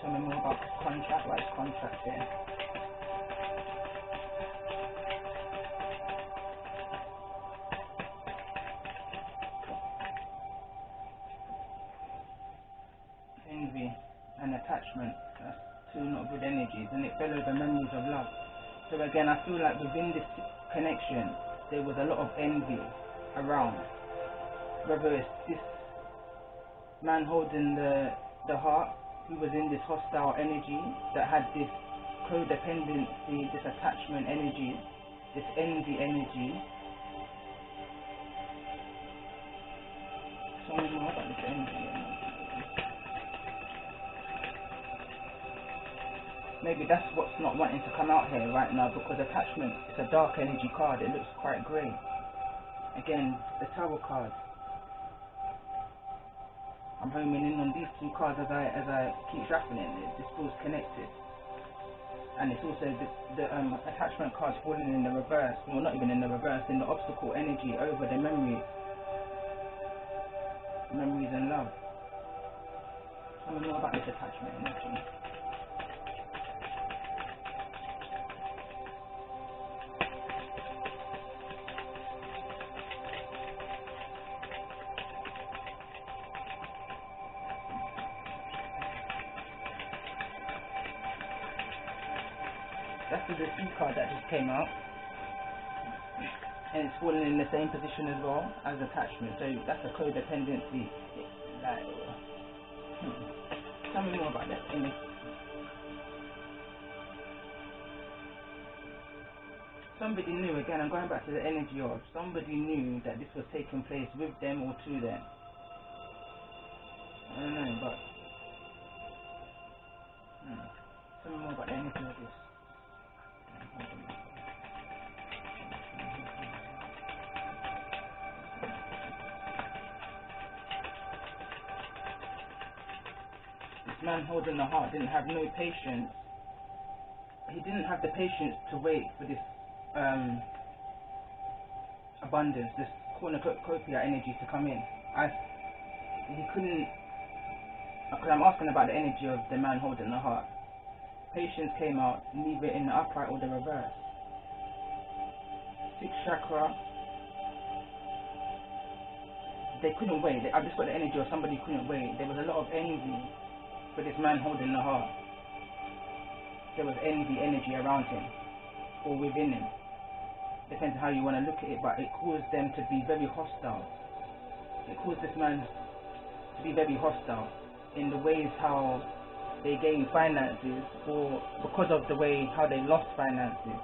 Tell me more about this contract. Why is contract there? Envy and attachment. That's two not good energies, and it fell over memories of love. So again, I feel like within this connection there was a lot of envy around. Whether it's this man holding the heart who was in this hostile energy that had this codependency, this attachment energy, this envy energy. Tell me more about this envy energy. Maybe that's what's not wanting to come out here right now, because attachment is a dark energy card. It looks quite grey. Again, the tarot card. I'm homing in on these two cards as I keep shuffling it. This feels connected, and it's also the attachment cards falling in the reverse. Well, not even in the reverse, in the obstacle energy over the memories and love. Tell me more about this attachment energy. That's the sea card that just came out, and it's falling in the same position as well as attachment. So that's a codependency. Tell me more about that. Somebody knew. Again, I'm going back to the energy of somebody knew that this was taking place with them or to them. I don't know, but tell me more about the energy of this. This man holding the heart didn't have no patience. He didn't have the patience to wait for this abundance, this cornucopia energy to come in. He couldn't, because I'm asking about the energy of the man holding the heart. Patience came out, neither in the upright or the reverse. 6th chakra. They couldn't wait. I've just got the energy of somebody couldn't wait. There was a lot of envy for this man holding the heart. There was envy energy around him, or within him. Depends on how you want to look at it, but it caused them to be very hostile. It caused this man to be very hostile in the ways how they gain finances, or because of the way how they lost finances.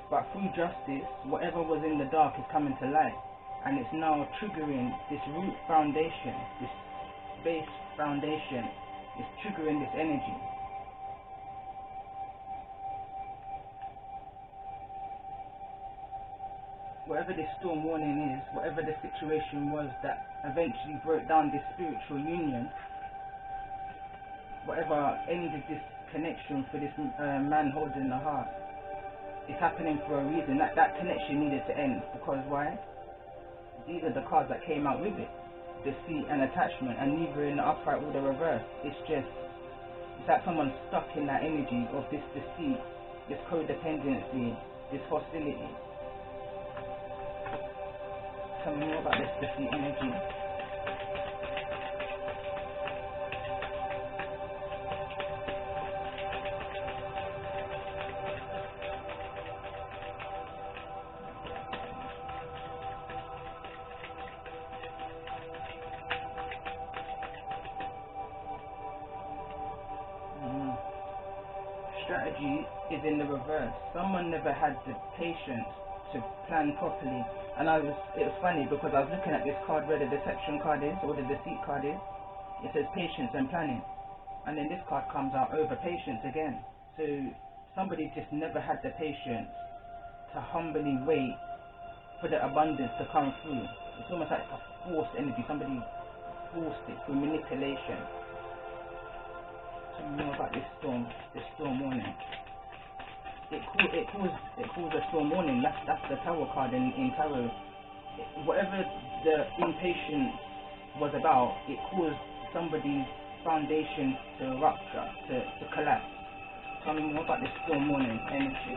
But through justice, whatever was in the dark is coming to light, and it's now triggering this root foundation, this base foundation is triggering this energy. Whatever this storm warning is, whatever the situation was that eventually broke down this spiritual union, whatever ended this connection for this man holding the heart, it's happening for a reason. That connection needed to end, because why? These are the cards that came out with it. Deceit and attachment, and neither in the upright or the reverse. It's like someone's stuck in that energy of this deceit, this codependency, this hostility. Tell me more about this deceit energy. Strategy is in the reverse. Someone never had the patience to plan properly. And it was funny because I was looking at this card where the deception card is, or the deceit card is. It says patience and planning, and then this card comes out over patience again. So somebody just never had the patience to humbly wait for the abundance to come through. It's almost like a forced energy. Somebody forced it through manipulation. Tell me more about this storm warning. It caused a storm warning. That's the Tower card in Tarot. Whatever the impatience was about, it caused somebody's foundation to rupture, to collapse. Tell me more about this storm warning energy.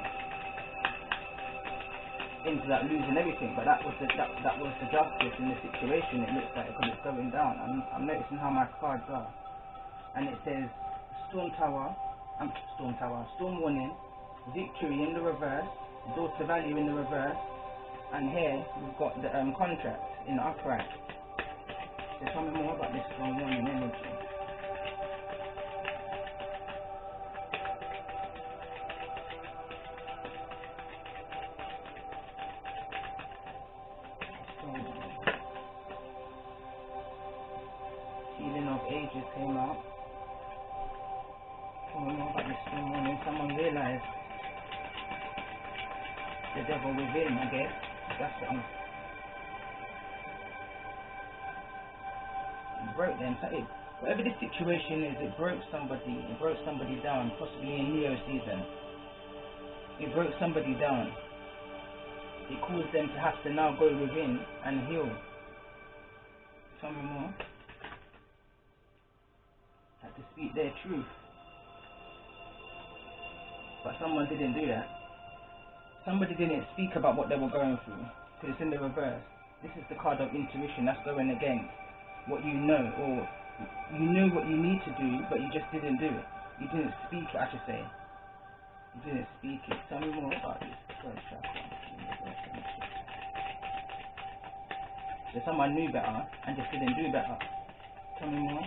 Into that losing everything, but that was the justice in the situation. It looks like, because it's going down. I'm noticing how my cards are, and it says storm warning, victory in the reverse, daughter value in the reverse, and here we've got the contract in the upright. So tell me more about this storm warning energy. Healing of ages came out. Tell me more about this storm warning. Someone realized the devil within, I guess. That's what it broke them. So whatever this situation is, it broke somebody. It broke somebody down, possibly in Leo season. It broke somebody down. It caused them to have to now go within and heal. Tell me more. Had to speak their truth. But someone didn't do that. Somebody didn't speak about what they were going through, because it's in the reverse. This is the card of intuition that's going against what you know, or you knew what you need to do, but you just didn't do it. You didn't speak it, I should say. You didn't speak it. Tell me more about this first chakra. So someone knew better and just didn't do better. Tell me more.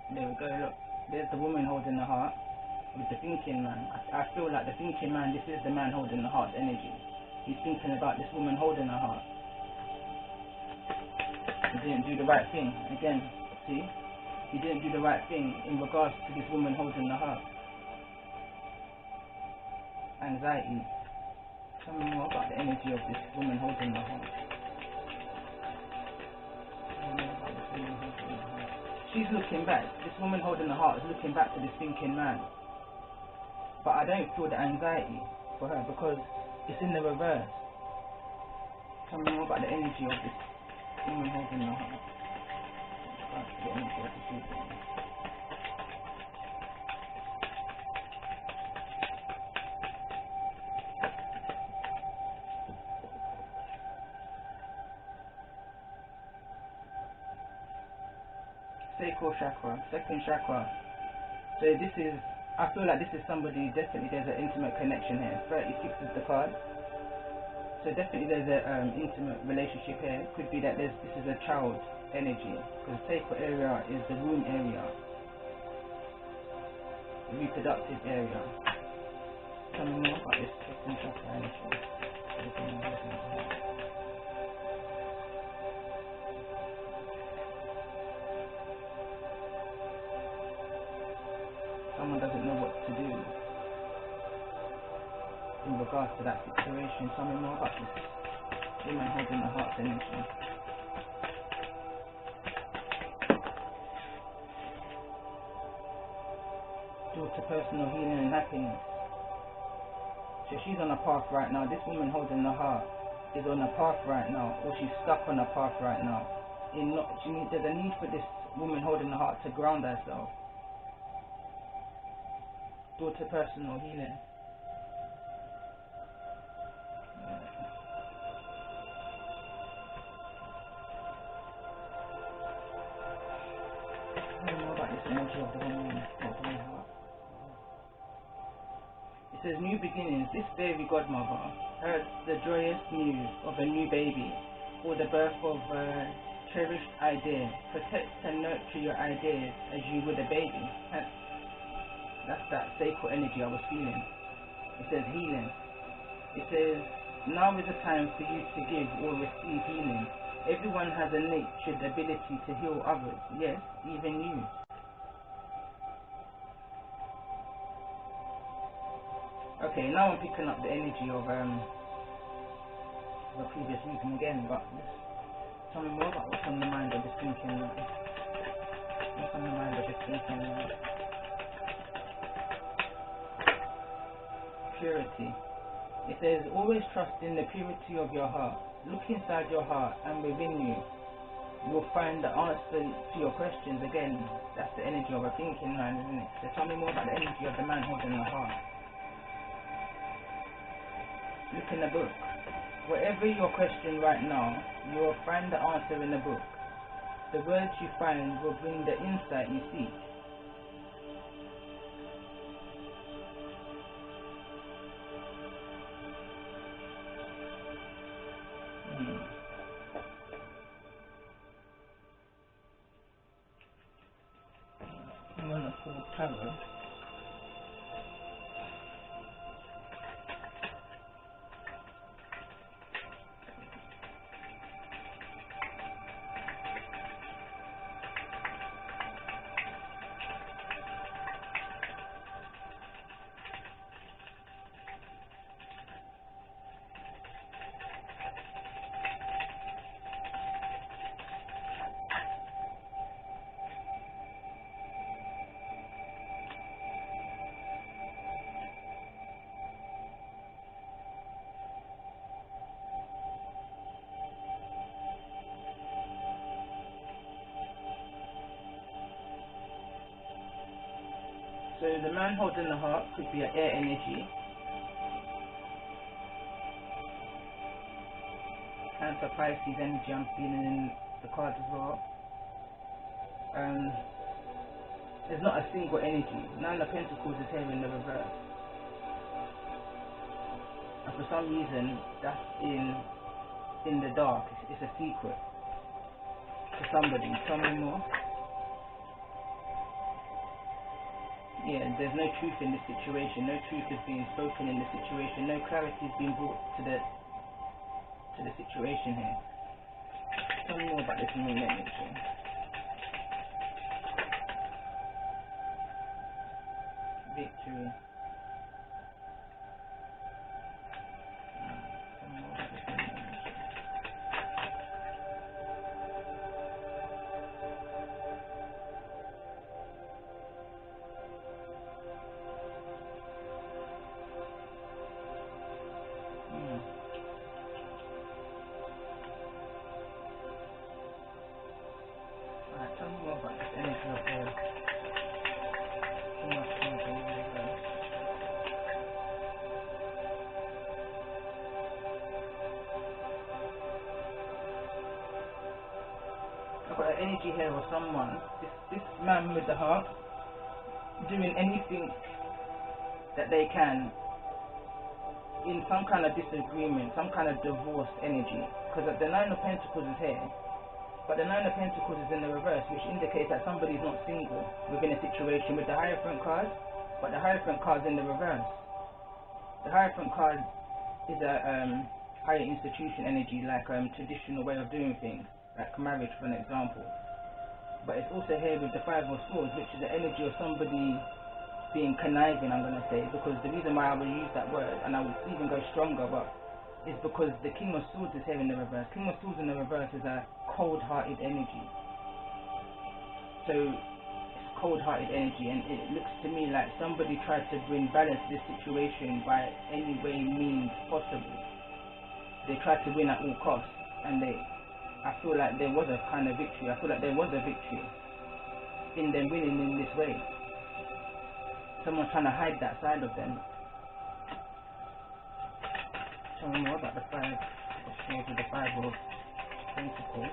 There we go, look. There's the woman holding the heart with the thinking man. I feel like the thinking man, this is the man holding the heart's energy. He's thinking about this woman holding the heart. He didn't do the right thing. Again, see? He didn't do the right thing in regards to this woman holding the heart. Anxiety. Tell me more about the energy of this woman holding the heart. She's looking back. This woman holding the heart is looking back to this thinking man. But I don't feel the anxiety for her because it's in the reverse. Tell me more about the energy of this woman holding the heart. The energy of this woman. Sacral chakra, second chakra. So this is, I feel like this is somebody, definitely there's an intimate connection here. 36 is the card. So definitely there's an intimate relationship here. Could be that this is a child energy. Because the sacral area is the womb area. The reproductive area. Tell me more about this second chakra energy. Someone doesn't know what to do in regards to that situation. Tell me more about this woman holding the heart's energy. Door to personal healing and happiness. So she's on a path right now. This woman holding the heart is on a path right now, or she's stuck on a path right now. There's a need for this woman holding the heart to ground herself. Door to personal healing. I don't know about this energy of the woman holding the heart. It says new beginnings. This fairy godmother heard the joyous news of a new baby, or the birth of a cherished idea. Protect and nurture your ideas as you would a baby. That's that sacred energy I was feeling. It says healing. It says now is the time for you to give or receive healing. Everyone has a natured ability to heal others. Yes, even you. Okay, now I'm picking up the energy of the previous reading again, but tell me more about what's on the mind of this thinking. What's on the mind of this thinking? Purity. It says, always trust in the purity of your heart. Look inside your heart, and within you, you will find the answer to your questions. Again, that's the energy of a thinking man, isn't it? So tell me more about the energy of the man holding the heart. Look in the book. Whatever your question right now, you will find the answer in the book. The words you find will bring the insight you seek. I'm going to pull tarot. So the man holding the heart could be an air energy. Cancer, Pisces energy I'm feeling in the card as well. There's not a single energy. Nine of Pentacles is here in the reverse. And for some reason, that's in the dark. It's a secret to somebody. Tell me more. Yeah, there's no truth in this situation. No truth is being spoken in the situation. No clarity is being brought to the situation here. Tell me more about this moon energy. Victory. Tell me more about this moon energy. Tell me more about this energy of the too much energy in the reverse. I've got an energy here of someone, this man with the heart, doing anything that they can in some kind of disagreement, some kind of divorce energy. Because the Nine of Pentacles is here. But the Nine of Pentacles is in the reverse, which indicates that somebody's not single within a situation with the Hierophant card, but the Hierophant card's in the reverse. The Hierophant card is a higher institution energy, like traditional way of doing things, like marriage for an example. But it's also here with the Five of Swords, which is the energy of somebody being conniving, I'm going to say, because the reason why I will use that word, and I would even go stronger, but is because the King of Swords is here in the reverse. King of Swords in the reverse is a cold-hearted energy. So it's cold-hearted energy, and it looks to me like somebody tried to bring balance to this situation by any way means possible. They tried to win at all costs, and I feel like there was a kind of victory. I feel like there was a victory in them winning in this way. Someone's trying to hide that side of them. Tell me more about the five of swords with the five of pentacles.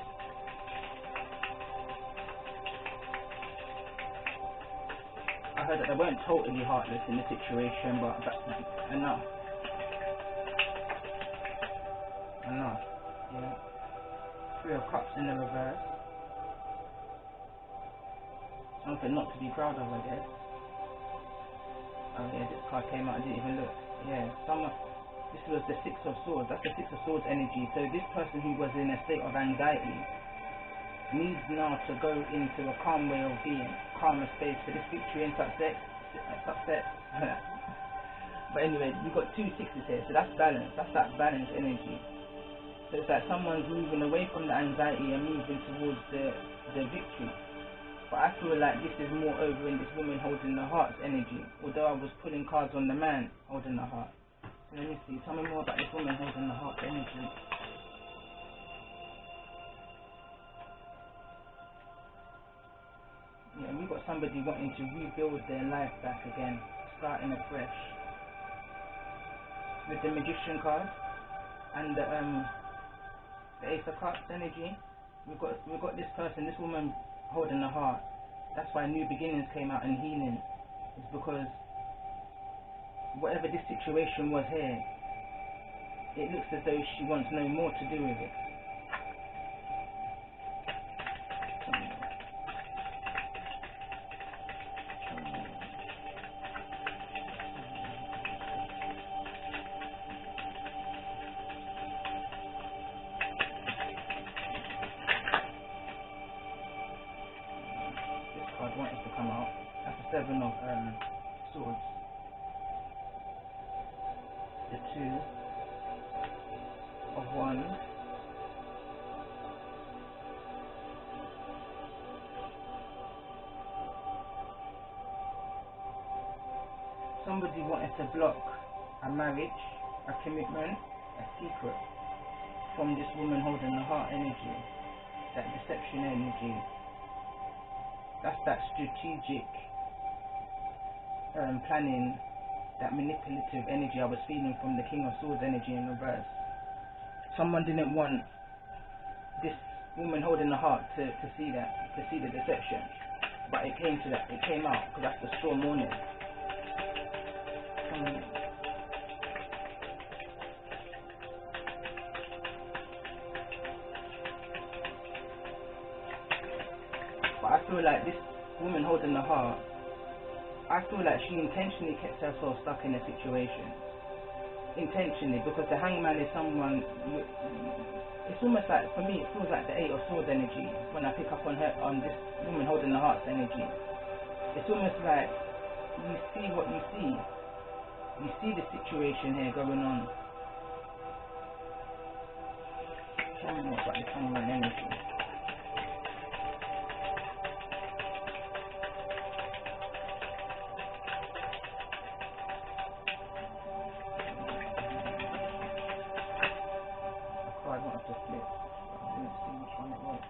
I heard that they weren't totally heartless in the situation, but enough. Yeah. Three of Cups in the reverse. Something not to be proud of, I guess. Oh yeah, this card came out, I didn't even look. Yeah, this was the Six of Swords. That's the Six of Swords energy. So this person who was in a state of anxiety needs now to go into a calm way of being, calmer space for this victory and success. But anyway, we've got two sixes here, so that's balance. That's that balance energy. So it's like someone's moving away from the anxiety and moving towards the victory. But I feel like this is more over in this woman holding the heart's energy, although I was pulling cards on the man holding the heart. So let me see, tell me more about this woman holding the heart's energy. Yeah, we've got somebody wanting to rebuild their life back again, starting afresh. With the Magician card and the Ace of Cups energy, we've got this person, this woman holding the heart. That's why new beginnings came out and healing. It's because whatever this situation was here, it looks as though she wants no more to do with it. I want it to come out. That's the Seven of Swords. The Two of Wands. Somebody wanted to block a marriage, a commitment, a secret from this woman holding the heart energy, that deception energy. That's that strategic planning, that manipulative energy I was feeling from the King of Swords energy in reverse. Someone didn't want this woman holding the heart to see that, to see the deception. But it came to that, it came out, because that's the storm warning. But I feel like this woman holding the heart, I feel like she intentionally kept herself stuck in a situation. Intentionally, because the Hangman is someone, it's almost like, for me, it feels like the Eight of Swords energy when I pick up on her, on this woman holding the heart's energy. It's almost like you see what you see. You see the situation here going on. Tell me more about this Hangman energy. I wanted to flip, but I didn't see which one it was.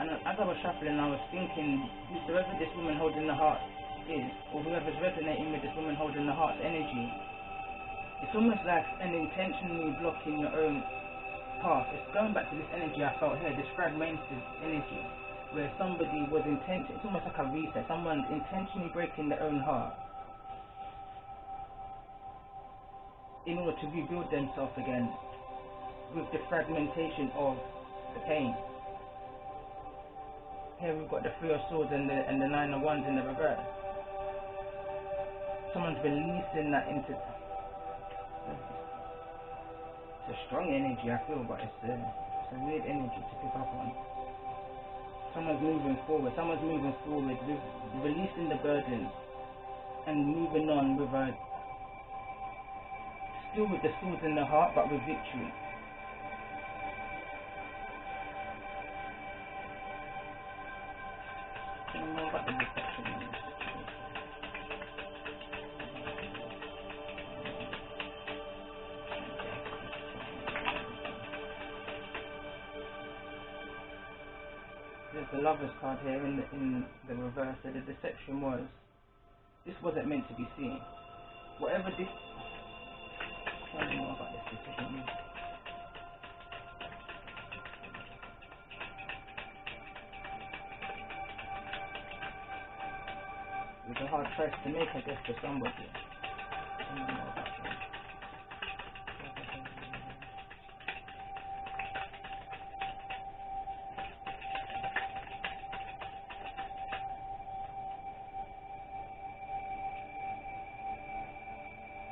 And as I was shuffling, I was thinking, whoever this woman holding the heart is, or whoever's resonating with this woman holding the heart's energy, it's almost like an intentionally blocking your own path. It's going back to this energy I felt here, this fragmented energy, where somebody was it's almost like a reset. Someone's intentionally breaking their own heart in order to rebuild themselves again with the fragmentation of the pain. Here we've got the Three of Swords and the Nine of Wands in the reverse. Someone's releasing that into. It's a strong energy, I feel, but it's a weird energy to pick up on. Someone's moving forward. With releasing the burden and moving on with still with the swords in the heart, but with victory. More about the reflection. There's the Lover's card here in the reverse. So the deception was, this wasn't meant to be seen. Whatever this. Tell me more about this decision. It was a hard choice to make, I guess, for somebody. Tell me more about that.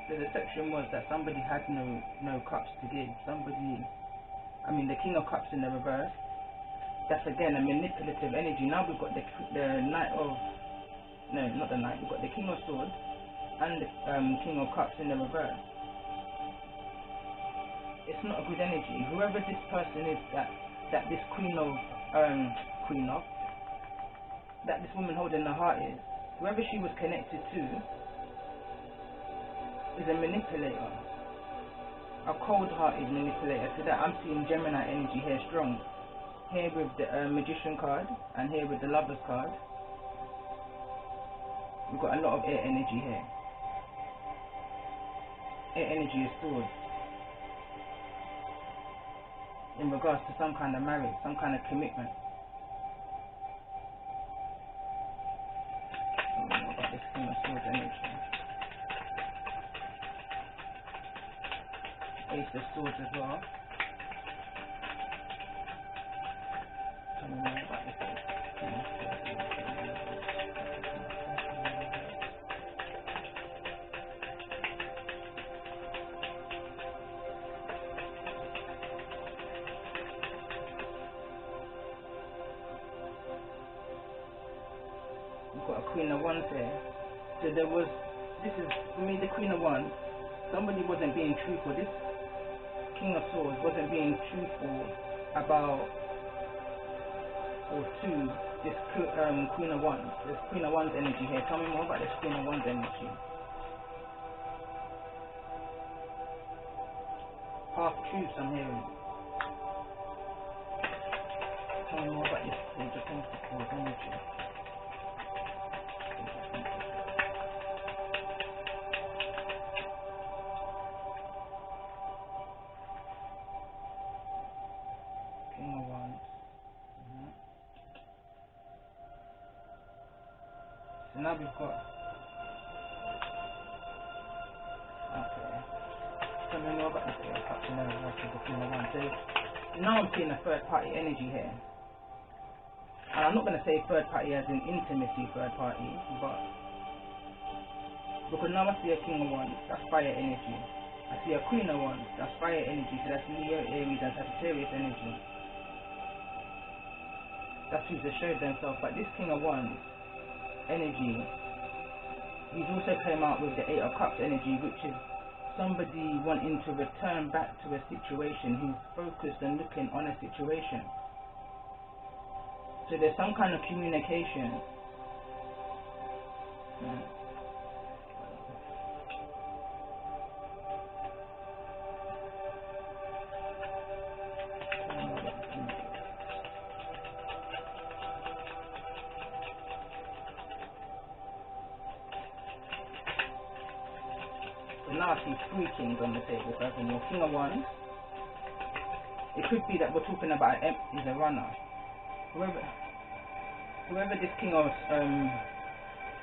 The deception was that somebody had no cups to give. The King of Cups in the reverse. That's again a manipulative energy. Now we've got the Knight of, no, not the Knight. We've got the King of Swords and the King of Cups in the reverse. It's not a good energy. Whoever this person is, that this that this woman holding the heart is, whoever she was connected to, is a manipulator, a cold-hearted manipulator. So that I'm seeing Gemini energy here strong. Here with the Magician card and here with the Lover's card. We've got a lot of air energy here. Air energy is swords. In regards to some kind of marriage, some kind of commitment. What about this King of Swords energy? Ace of Swords as well. Tell me more about this Ace. We've got a Queen of Wands here. So this is, for me, the Queen of Wands. Somebody wasn't being truthful. This King of Swords wasn't being truthful about or to this Queen of Wands. This Queen of Wands energy here. Tell me more about this Queen of Wands energy. Half truths I'm hearing. Tell me more about this Page of Pentacles energy. So now we've got, okay, tell me more about this King of Cups and then the King of Wands. So now I'm seeing a third party energy here. And I'm not going to say third party as in intimacy third party, but because now I see a King of Wands, that's fire energy. I see a Queen of Wands, that's fire energy, so that's Leo, Aries and Sagittarius energy. That's who's showed themselves. But this King of Wands energy, he's also came out with the Eight of Cups energy, which is somebody wanting to return back to a situation, who's focused and looking on a situation. So there's some kind of communication. So now I see three kings on the table. So in your King of Wands, it could be that we're talking about is a runner. Whoever this King of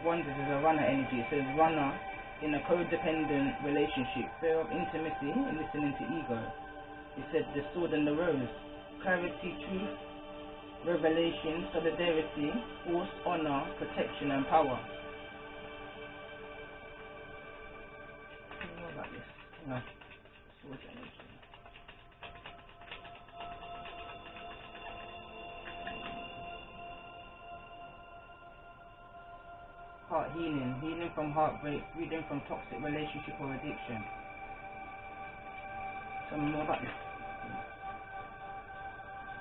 Wands is a runner energy. It says runner in a codependent relationship, fear of intimacy and listening to ego. It said the sword and the rose, clarity, truth, revelation, solidarity, force, honor, protection, and power. What about this? No. Swords energy. Heart healing, healing from heartbreak, freedom from toxic relationship or addiction. Tell me more about this.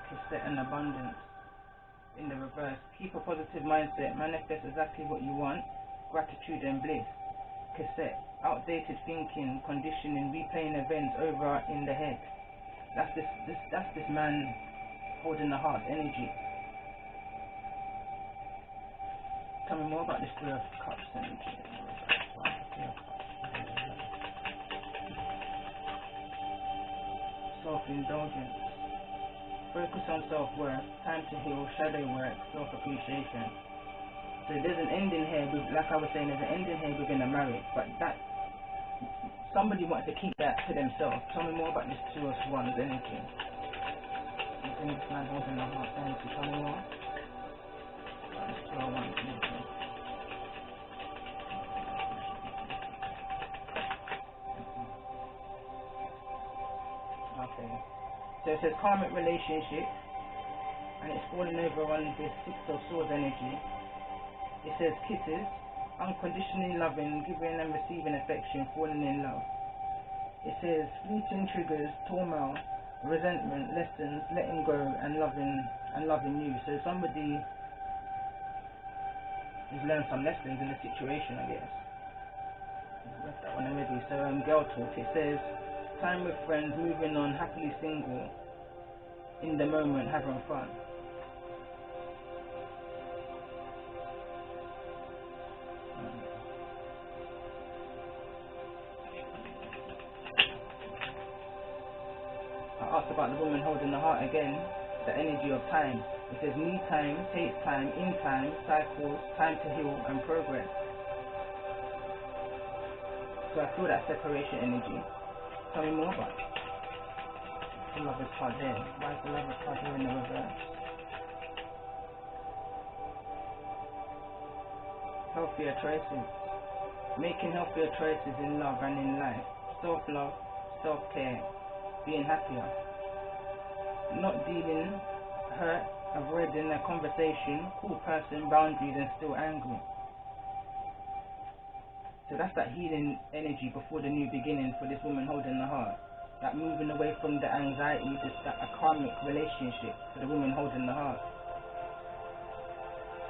Cassette and abundance. In the reverse, keep a positive mindset, manifest exactly what you want, gratitude and bliss. Cassette, outdated thinking, conditioning, replaying events over in the head. That's this man holding the heart's energy. Tell me more about this Three of Cups energy. Self-indulgence. Focus on self-worth, time to heal, shadow work, self-appreciation. So there's an ending here, like I was saying, there's an ending here within a marriage, but that somebody wants to keep that to themselves. Tell me more about this Two of Wands energy. You think this man holding the heart energy? Tell me more. Two of Wands energy. Okay. So it says karmic relationship, and it's falling over on this Six of Swords energy. It says kisses, unconditionally loving, giving and receiving affection, falling in love. It says fleeting triggers, turmoil, resentment, lessons, letting go, and loving you. So somebody has learned some lessons in the situation, I guess. I've read that one already. So girl talk. It says time with friends, moving on, happily single, in the moment, having fun. I asked about the woman holding the heart again, the energy of time. It says need time, takes time, in time, cycles, time to heal and progress. So I feel that separation energy. Tell me more about it. The Lover's card there. Why is the Lover's card here in the reverse? Healthier choices. Making healthier choices in love and in life. Self-love, self-care, being happier. Not dealing, hurt, avoiding a conversation, cool person, boundaries, and still angry. So that's that healing energy before the new beginning for this woman holding the heart. That moving away from the anxiety, that a karmic relationship for the woman holding the heart.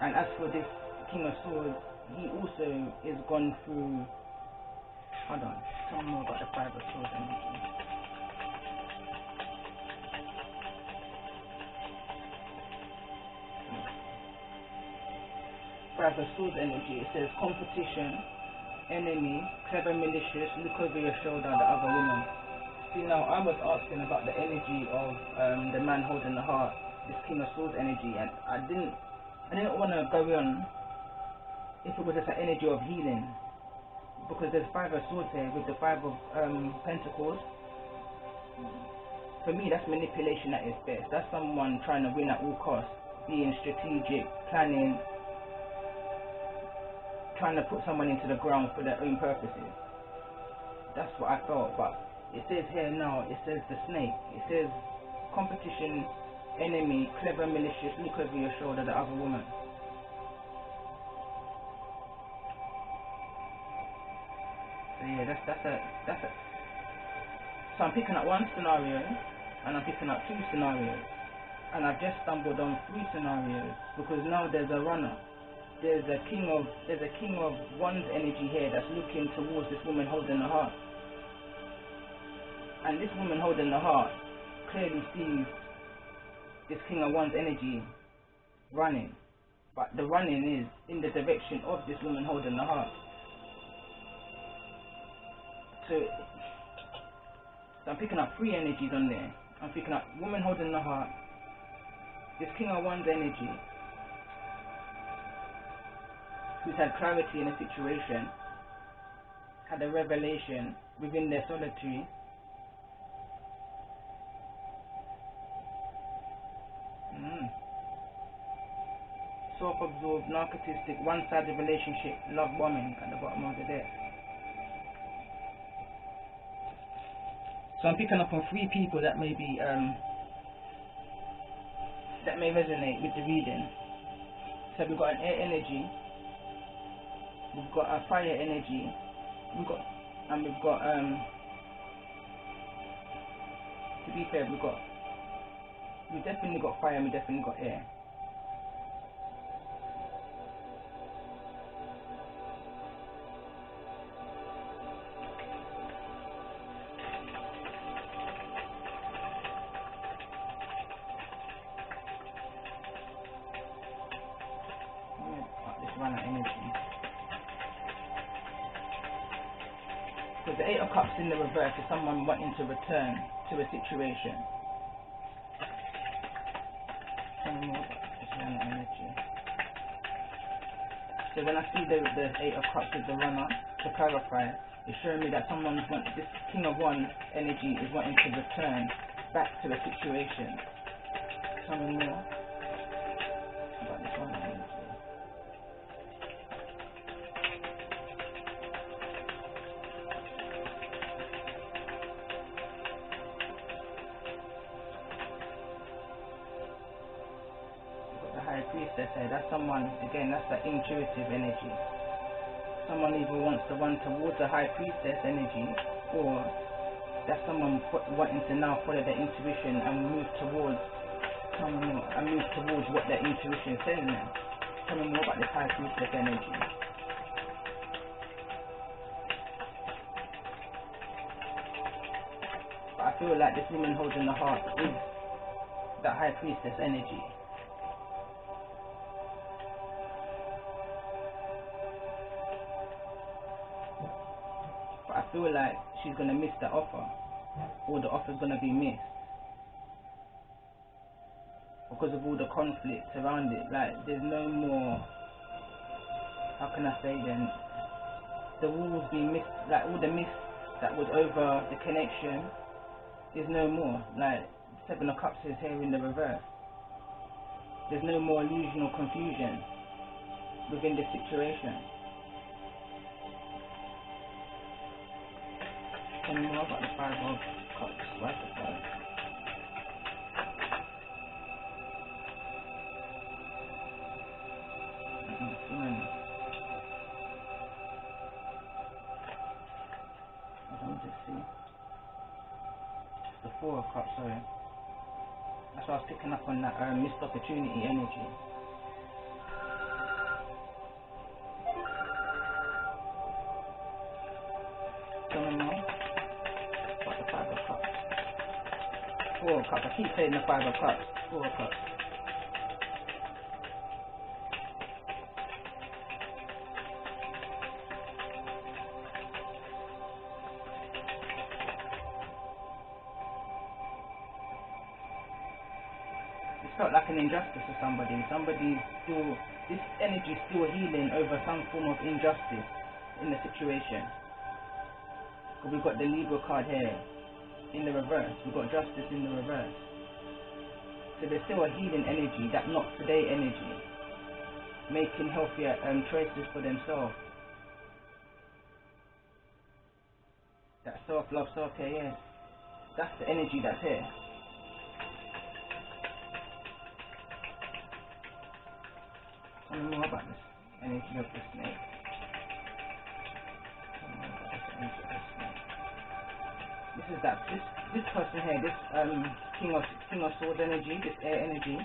And as for this King of Swords, he also is gone through. Hold on, tell me more about the Five of Swords energy. Five of Swords energy. It says competition, enemy, clever, malicious, look over your shoulder, the other woman. See, now I was asking about the energy of the man holding the heart, this King of Swords energy, and I didn't want to go on if it was just an energy of healing, because there's Five of Swords here with the Five of Pentacles. For me, that's manipulation at its best. That's someone trying to win at all costs, being strategic, planning, trying to put someone into the ground for their own purposes. That's what I felt. But it says here now, it says the snake. It says competition, enemy, clever, malicious, look over your shoulder, the other woman. So yeah, that's a. So I'm picking up one scenario, and I'm picking up two scenarios, and I've just stumbled on three scenarios because now there's a runner. There's a king of Wands energy here that's looking towards this woman holding the heart. And this woman holding the heart clearly sees this King of Wands energy running. But the running is in the direction of this woman holding the heart. So I'm picking up three energies on there. I'm picking up woman holding the heart, this King of Wands energy, who's had clarity in a situation, had a revelation within their solitude, narcissistic, one-sided relationship, love bombing at the bottom of the deck. So I'm picking up on 3 people that may be that may resonate with the reading. So we've got an air energy, we've got a fire energy, we've got to be fair, we definitely got fire and we definitely got air. So the 8 of Cups in the reverse is someone wanting to return to a situation. So when I see the 8 of Cups with the runner, to clarify, it's showing me that this King of Wands energy is wanting to return back to a situation. Tell me more about this runner energy. Priestess here, that's someone, again, that's that intuitive energy. Someone either wants to run towards the High Priestess energy, or that's someone wanting to now follow their intuition and move towards what their intuition says now. Tell me more about this High Priestess energy. But I feel like this woman holding the heart is that High Priestess energy. I feel like she's going to miss the offer, or the offer's going to be missed because of all the conflicts around it. Like, there's no more, how can I say then, the walls being missed, like all the mist that was over the connection is no more. Like 7 of Cups is here in the reverse. There's no more illusion or confusion within this situation. Tell me more about the 5 of Cups. Why the 5? Too many. Let me just see. The 4 of Cups, sorry. That's why I was picking up on that missed opportunity energy. Tell me more. 4 of Cups. I keep saying the 5 of Cups. 4 of Cups. It felt like an injustice for somebody. This energy is still healing over some form of injustice in the situation. But we've got the Libra card here in the reverse. We've got Justice in the reverse. So there's still a healing energy, that not today energy, making healthier choices for themselves. That self-love, self-care, yes. That's the energy that's here. Tell me more about this energy of the snake. Tell me more about this energy of the snake. This person here, this King of Swords energy, this air energy,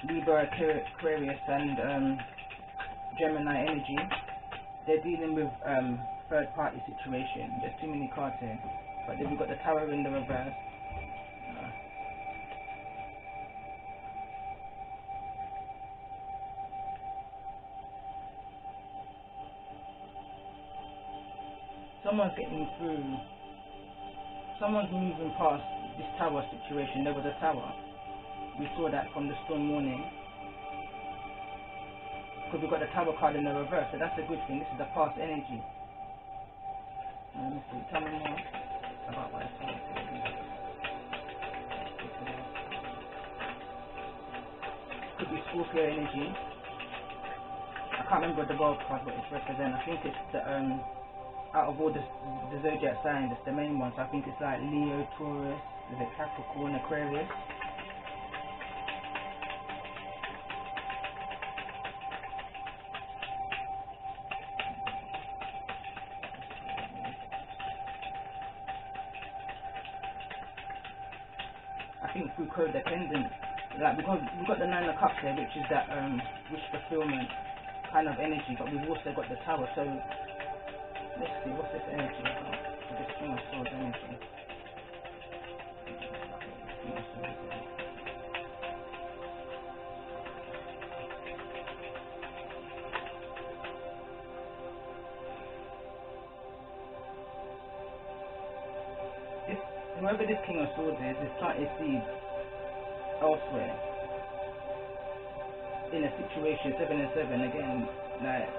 Libra, Aquarius, and Gemini energy. They're dealing with third-party situation. There's too many cards here, but then we've got the Tower in the reverse. Someone's getting through. Someone's moving past this tower situation. There was a tower. We saw that from the storm warning. Because we've got the tower card in the reverse, so that's a good thing. This is the past energy. Let me see. Tell me more about what I saw. Could be Scorpio energy. can't remember the world card what it's represent. I think it's the out of all the zodiac signs, it's the main one. So I think it's like Leo, Taurus, is it Capricorn, Aquarius. I think through codependence, like because we've got the Nine of Cups here, which is that wish fulfillment kind of energy, but we've also got the Tower. So let's see, what's this energy about? This King of Swords energy. Whoever this King of Swords is planted seeds elsewhere in a situation 7 and 7 again, like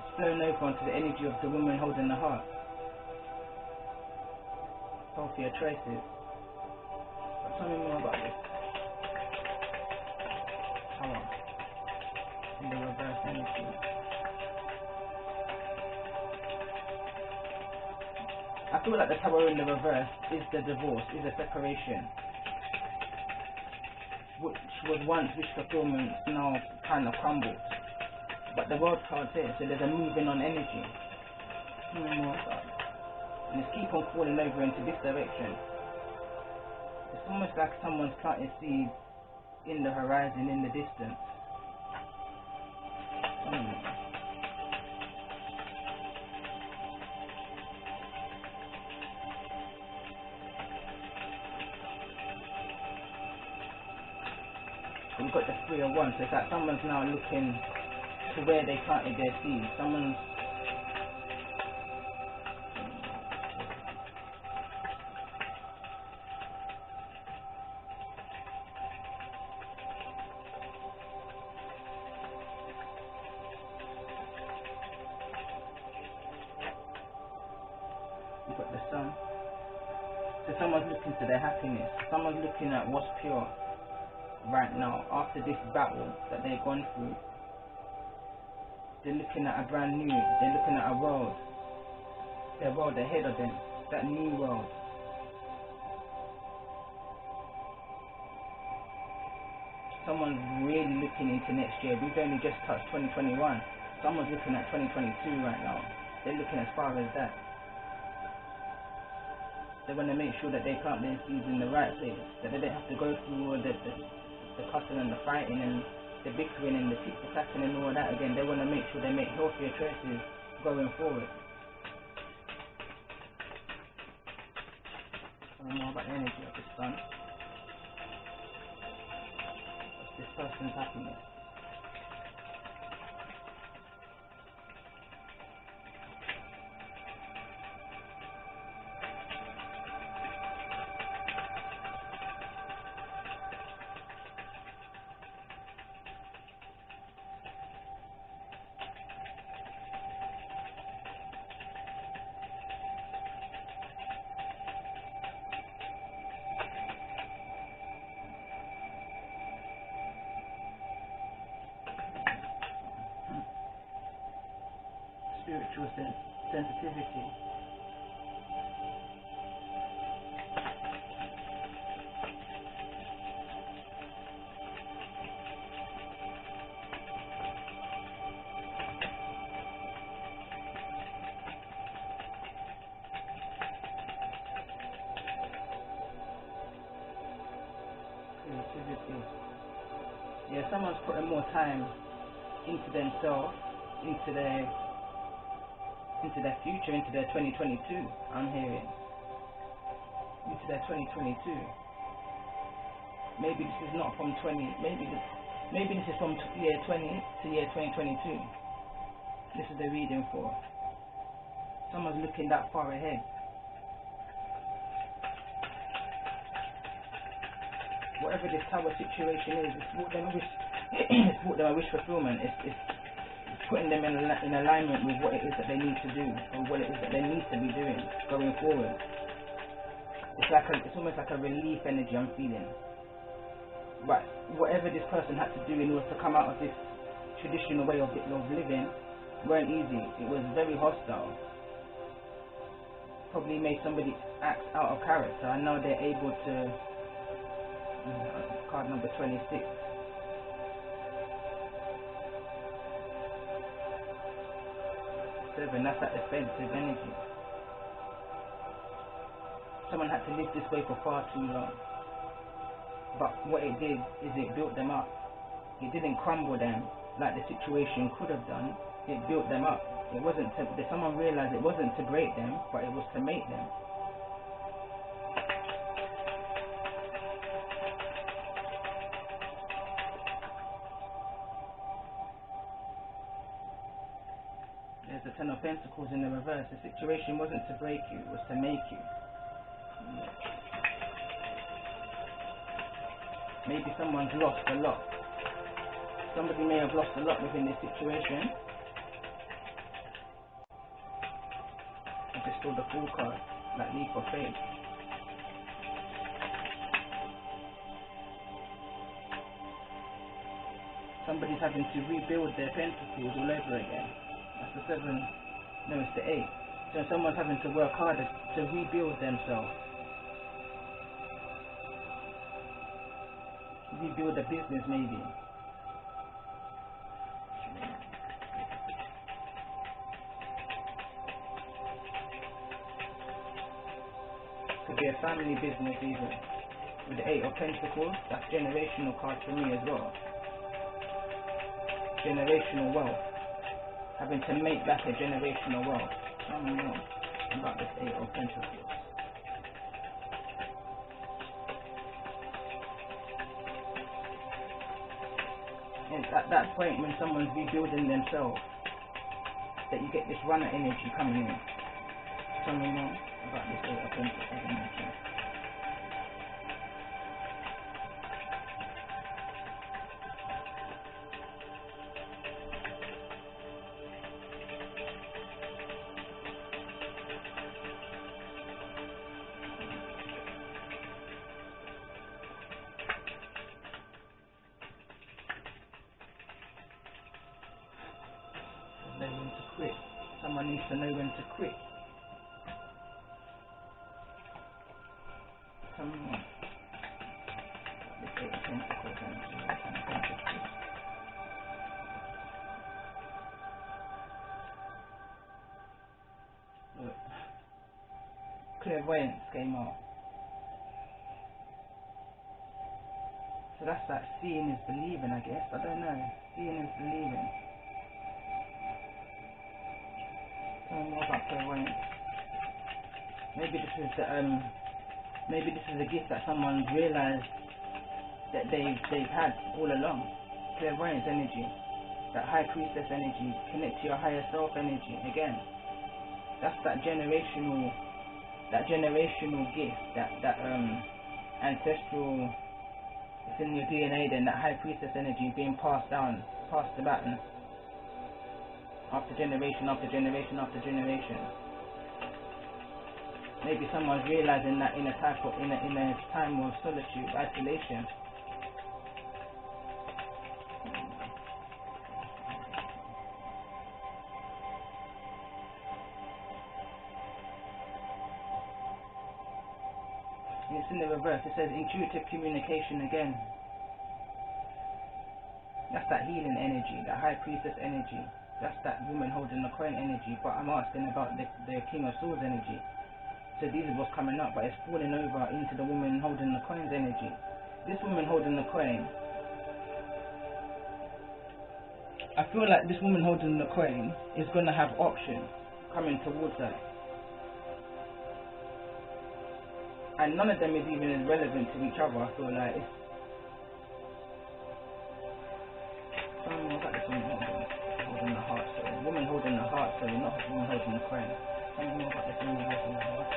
it's flown over onto the energy of the woman holding the heart. Healthier choices. But tell me more about this. Power in the reverse energy. I feel like the Tower in the reverse is the divorce, is a separation, which was once wish fulfillment, now kind of crumbled. But the world card's here, so there's a moving on energy. And it's keep on falling over into this direction. It's almost like someone's planted seeds in the horizon, in the distance. We've got the Three of Wands, so it's like someone's now looking to where they planted their seeds. Someone's we've got the Sun. So someone's looking to their happiness. Someone's looking at what's pure right now after this battle that they've gone through. They're looking at a brand new, they're looking at a world, their world ahead of them, that new world. Someone's really looking into next year. We've only just touched 2021. Someone's looking at 2022 right now. They're looking as far as that. They want to make sure that they plant their seeds in the right place, that they don't have to go through all the cussing and the fighting and the bickering and the tit-for-tatting and all that again. They want to make sure they make healthier choices going forward. I don't know about the energy of this Sun. What's this person's happiness? Spiritual sensitivity. Creativity. Yeah, someone's putting more time into themselves, into their future, into their 2022. I'm hearing into their 2022. Maybe this is not from 20. Maybe this is from year 20 to year 2022. This is the reading for. Someone's looking that far ahead. Whatever this Tower situation is, it's brought them a wish. It's brought them a wish fulfillment. It's putting them in alignment with what it is that they need to do and what it is that they need to be doing going forward. It's almost like a relief energy I'm feeling. But whatever this person had to do in order to come out of this traditional way of living weren't easy. It was very hostile. Probably made somebody act out of character, and now they're able to. Card number 26. 7, that's that defensive energy. Someone had to live this way for far too long. But what it did is it built them up. It didn't crumble them like the situation could have done. It built them up. It wasn't to, someone realized it wasn't to break them, but it was to make them. There's the 10 of Pentacles in the reverse. The situation wasn't to break you, it was to make you. Maybe someone's lost a lot. Somebody may have lost a lot within this situation. I just saw the Fool card, like leap of faith. Somebody's having to rebuild their pentacles all over again. That's the 7, no, it's the 8. So someone's having to work harder to rebuild themselves. Rebuild a business, maybe. Could be a family business even. With the 8 of Pentacles, that's generational card for me as well. Generational wealth. Having to make back a generational wealth. I don't know about this 8 of Pentacles. And at that point when someone's rebuilding themselves, that you get this runner energy coming in. Tell me more about this 8 of Pentacles energy. Know when to quit. Someone needs to know when to quit. Come on. This 8 of Pentacles energy. Look. Clairvoyance came out. So that's that seeing is believing, I guess. I don't know. Seeing is believing. Tell me more about clairvoyance. Maybe this is the maybe this is a gift that someone's realized that they've had all along. Clairvoyance energy, that high priestess energy, connect to your higher self energy. Again, that's that generational gift, that ancestral. It's in your DNA. Then that high priestess energy being passed down, passed the baton. After generation after generation after generation. Maybe someone's realizing that in a time of solitude, isolation. And it's in the reverse. It says intuitive communication again. That's that healing energy, that high priestess energy. That's that woman holding the coin energy, but I'm asking about the King of Swords energy. So these are what's coming up, but it's falling over into the woman holding the coin's energy. This woman holding the coin, I feel like this woman holding the coin is going to have options coming towards her. And none of them is even as relevant to each other. I feel like it's... I don't know about this woman holding the heart, sorry. Woman holding the heart, sorry, not woman holding the coin. I don't know about this woman holding the heart.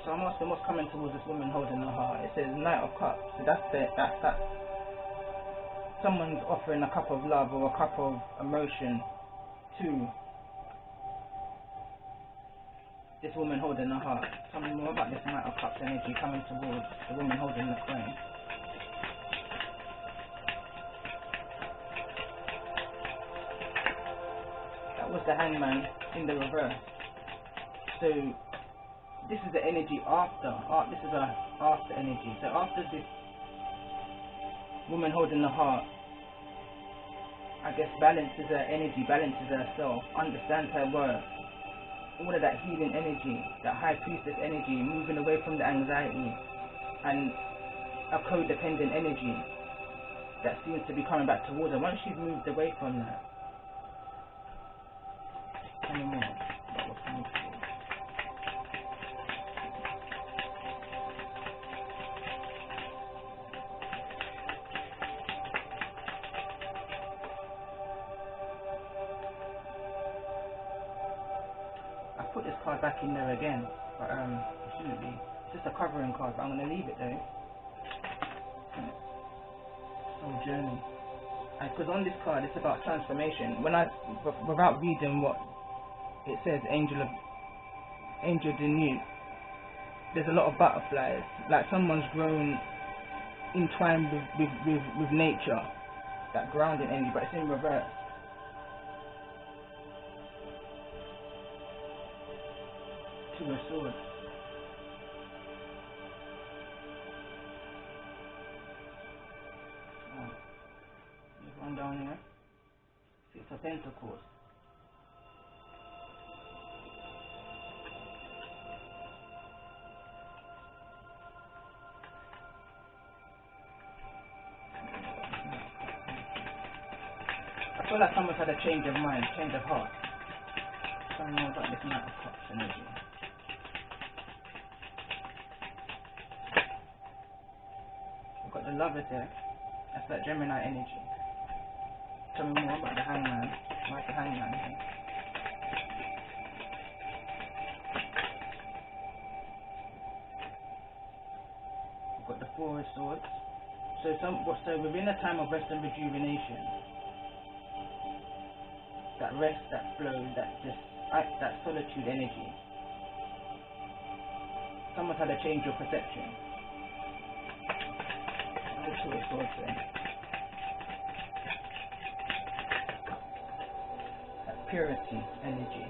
So I'm and what's coming towards this woman holding the heart? It says Knight of Cups. So that's someone's offering a cup of love or a cup of emotion to this woman holding the heart. Tell me more about this Knight of Cups energy coming towards the woman holding the coin. That was the Hangman in the reverse. So this is the energy after. This is a after energy. So after this woman holding the heart, I guess balances her energy, balances herself, understands her worth. All of that healing energy, that high priestess energy, moving away from the anxiety and a codependent energy that seems to be coming back towards her. Once she's moved away from that, tell me more about what's coming towards. I put this card back in there again, but it shouldn't be. It's just a covering card, but I'm going to leave it though. Soul Journey. Because on this card it's about transformation. Without reading what it says, Angel Denise, there's a lot of butterflies. Like someone's grown entwined with nature, that grounding energy, but it's in reverse. Two of Swords. There's one down here. Six of Pentacles. I feel like someone's had a change of mind, change of heart. I don't know about this Knight of Cups energy. We've got the Lover there. That's that Gemini energy. Tell me more about the Hangman. Why's the Hangman here? We've got the Four of Swords. So within a time of rest and rejuvenation, that rest, that flow, that solitude energy, someone's had a change of perception. Two of Swords there. That purity energy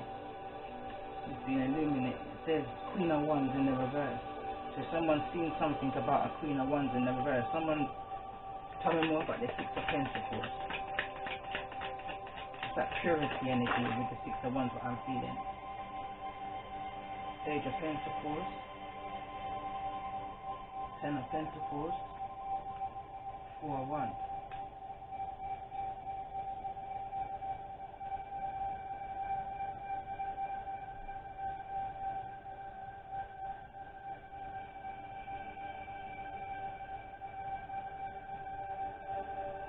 is being illuminated. It says Queen of Wands in the reverse. So someone's seen something about a Queen of Wands in the reverse. Someone, tell me more about the Six of Pentacles. It's that purity energy with the Six of Wands, what I'm feeling. Page of Pentacles. Ten of Pentacles. 4 of Wands.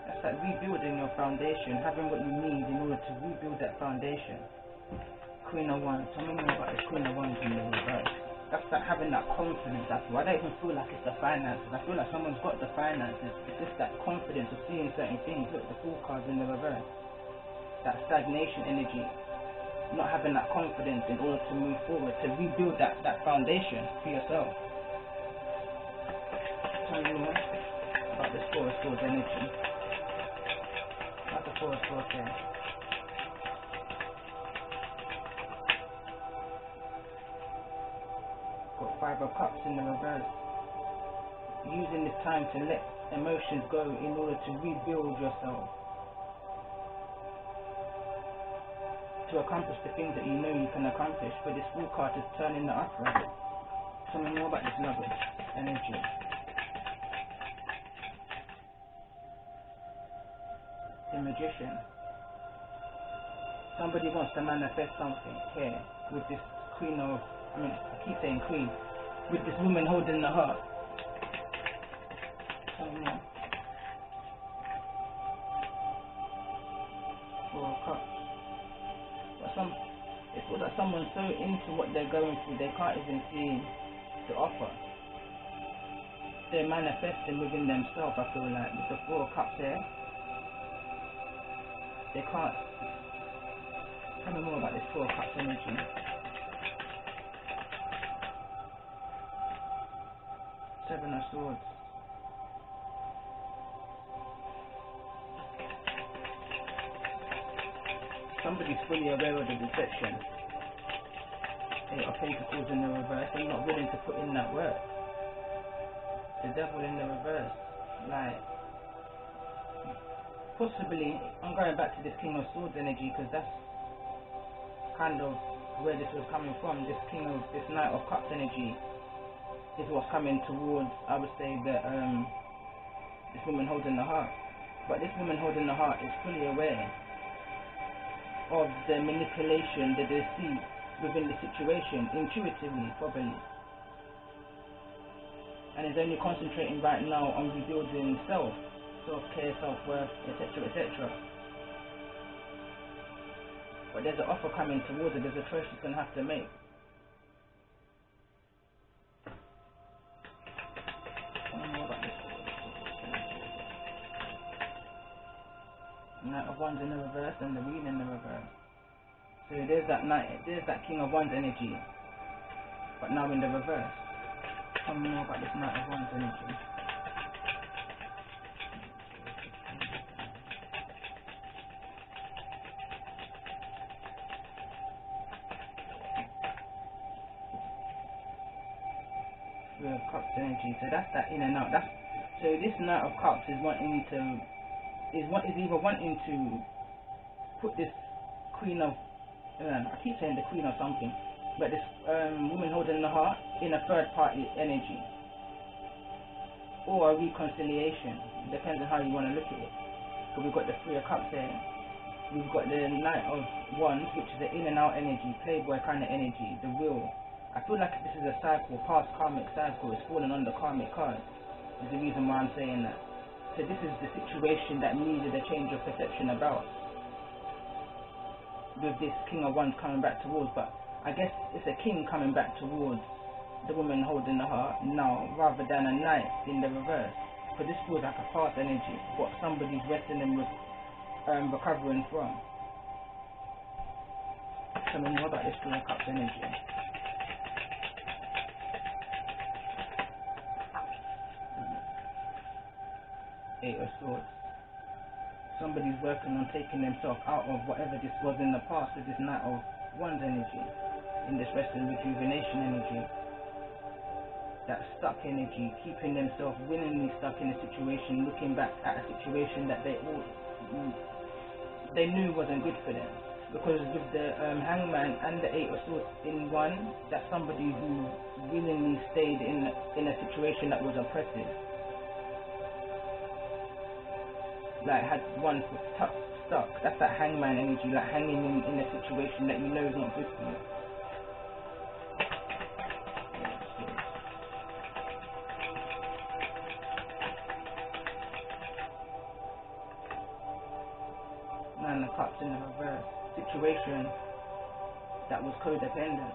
That's like rebuilding your foundation, having what you need in order to rebuild that foundation. Queen of Wands. Tell me more about the Queen of Wands in the reverse. That's like having that confidence. I don't even feel like it's the finances. I feel like someone's got the finances. It's just that confidence of seeing certain things. Look, the Fool card's in the reverse. That stagnation energy. Not having that confidence in order to move forward, to rebuild that foundation for yourself. Tell me more about this Four of Swords energy. That's the Four of Swords there. Got Five of Cups in the reverse. Using this time to let emotions go in order to rebuild yourself, to accomplish the things that you know you can accomplish. For this Fool card is turning the upright. Tell me more about this Lovers energy. The Magician. Somebody wants to manifest something here with this Queen of, I keep saying Queen, with this woman holding the heart. Four of Cups. But it feels like someone's so into what they're going through, they can't even see to offer. They're manifesting within themselves, I feel like, with the Four of Cups there. They can't. Tell me more about this Four of Cups energy. Seven of Swords. Somebody's fully aware of the deception. Eight of Pentacles in the reverse. They're not willing to put in that work. The Devil in the reverse. Like, possibly, I'm going back to this King of Swords energy because that's kind of where this was coming from. This Knight of Cups energy is what's coming towards, I would say, that this woman holding the heart. But this woman holding the heart is fully aware of the manipulation, the deceit within the situation, intuitively, probably. And is only concentrating right now on rebuilding self, self-care, self-worth, etc., etc. But there's an offer coming towards her, there's a choice she's going to have to make. Knight of Wands in the reverse and the Wheel in the reverse. So there's that King of Wands energy, but now in the reverse. Tell me more about this Knight of Wands energy. Three of Cups energy. So that's that in and out. So this Knight of Cups is either wanting to put this Queen of I keep saying the Queen of something, but this woman holding the heart in a third party energy, or a reconciliation. It depends on how you want to look at it. So we've got the Three of Cups there, we've got the Knight of Wands, which is the in and out energy, playboy kind of energy, the Wheel. I feel like this is a cycle, past karmic cycle. It's falling on the karmic card is the reason why I'm saying that. So this is the situation that needed a change of perception about, with this King of Wands coming back towards. But I guess it's a king coming back towards the woman holding the heart now, rather than a knight in the reverse, because this feels like a past energy, what somebody's resting and recovering from. Tell me more about this Three of Cups energy. Eight of Swords. Somebody's working on taking themselves out of whatever this was in the past with this Knight of Wands energy, in this rest and rejuvenation energy, that stuck energy, keeping themselves willingly stuck in a situation, looking back at a situation that they knew wasn't good for them. Because with the Hangman and the Eight of Swords in one, that's somebody who willingly stayed in a situation that was oppressive. Like had one foot stuck. That's that Hangman energy, like hanging in a situation that you know is not good for you. Nine of Cups in the reverse. Situation that was codependent.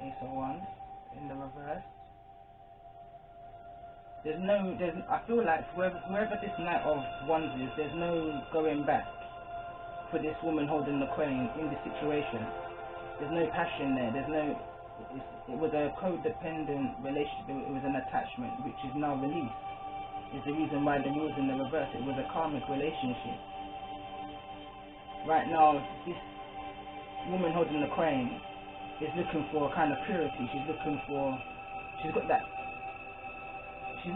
Ace of Wands in the reverse. I feel like wherever this Knight of Wands is, there's no going back for this woman holding the coin in this situation. There's no passion there. It was a codependent relationship. It was an attachment which is now released. Is the reason why the Wheel's in the reverse. It was a karmic relationship. Right now, this woman holding the coin is looking for a kind of purity. She's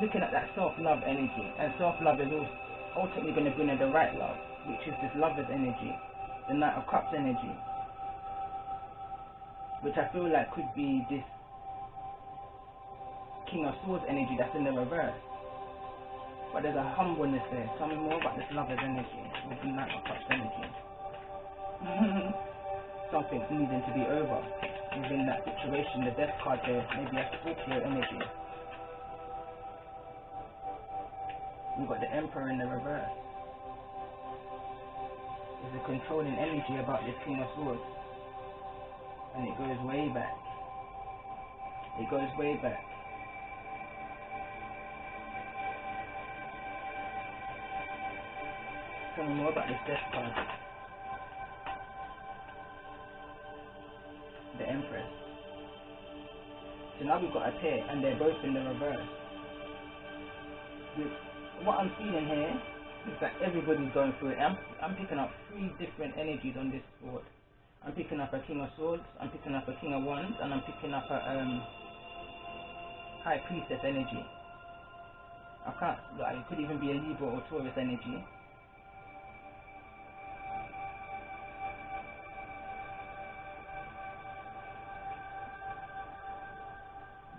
looking at that self-love energy, and self-love is ultimately going to bring her the right love, which is this lover's energy, the Knight of Cups energy, which I feel like could be this King of Swords energy that's in the reverse. But there's a humbleness there. Tell me more about this lover's energy with the Knight of Cups energy. Something's needing to be over within that situation. The Death card there, maybe a Scorpio energy. we've got the Emperor in the reverse. There's a controlling energy about this King of Swords. And it goes way back. It goes way back. Tell me more about this Death card. The Empress. So now we've got a pair and they're both in the reverse. What I'm feeling here is that everybody's going through it. I'm picking up 3 different energies on this sword. I'm picking up a King of Swords, I'm picking up a King of Wands, and I'm picking up a High Priestess energy. It could even be a Libra or Taurus energy.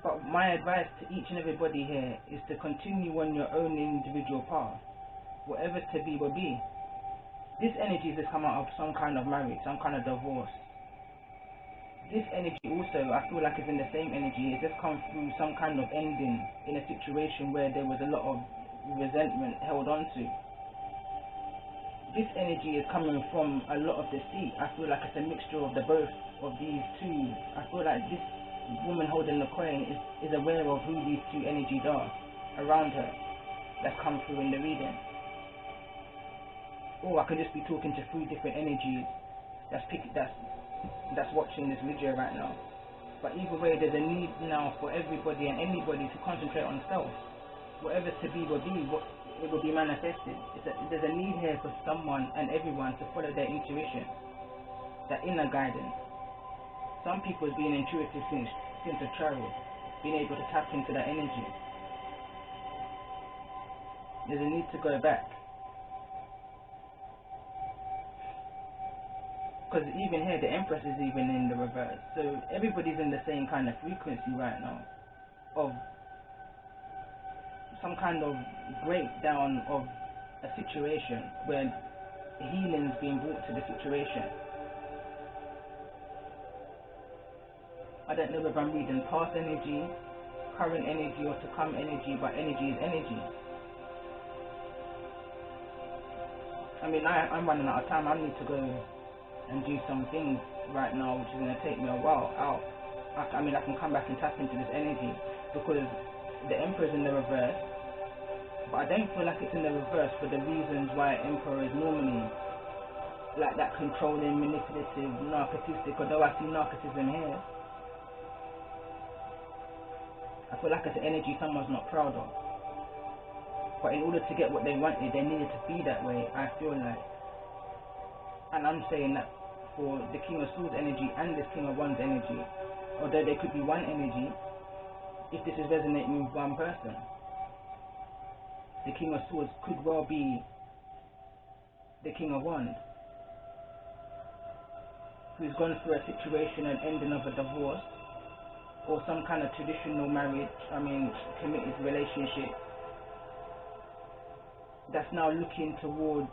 But my advice to each and everybody here is to continue on your own individual path. Whatever to be will be. This energy has come out of some kind of marriage, some kind of divorce. This energy also, I feel like, is in the same energy. It just comes through some kind of ending in a situation where there was a lot of resentment held on to. This energy is coming from a lot of deceit. I feel like it's a mixture of the both of these two. I feel like this woman holding the coin is aware of who these two energies are around her that's come through in the reading. Or I could just be talking to 3 different energies that's watching this video right now. But either way, there's a need now for everybody and anybody to concentrate on self. Whatever to be will be, it will be manifested. There's a need here for someone and everyone to follow their intuition, that inner guidance. Some people have been intuitive since a child, being able to tap into that energy. There's a need to go back. Because even here, the Empress is even in the reverse. So everybody's in the same kind of frequency right now of some kind of breakdown of a situation where healing's being brought to the situation. I don't know if I'm reading past energy, current energy, or to come energy, but energy is energy. I mean, I'm running out of time. I need to go and do some things right now, which is going to take me a while out. I mean, I can come back and tap into this energy because the Emperor's in the reverse, but I don't feel like it's in the reverse for the reasons why Emperor is normally like that controlling, manipulative, narcissistic, although I see narcissism here. I feel like it's an energy someone's not proud of. But in order to get what they wanted, they needed to be that way, I feel like. And I'm saying that for the King of Swords energy and this King of Wands energy, although they could be one energy, if this is resonating with one person, the King of Swords could well be the King of Wands, who's gone through a situation and ending of a divorce, or some kind of traditional marriage, committed relationship, that's now looking towards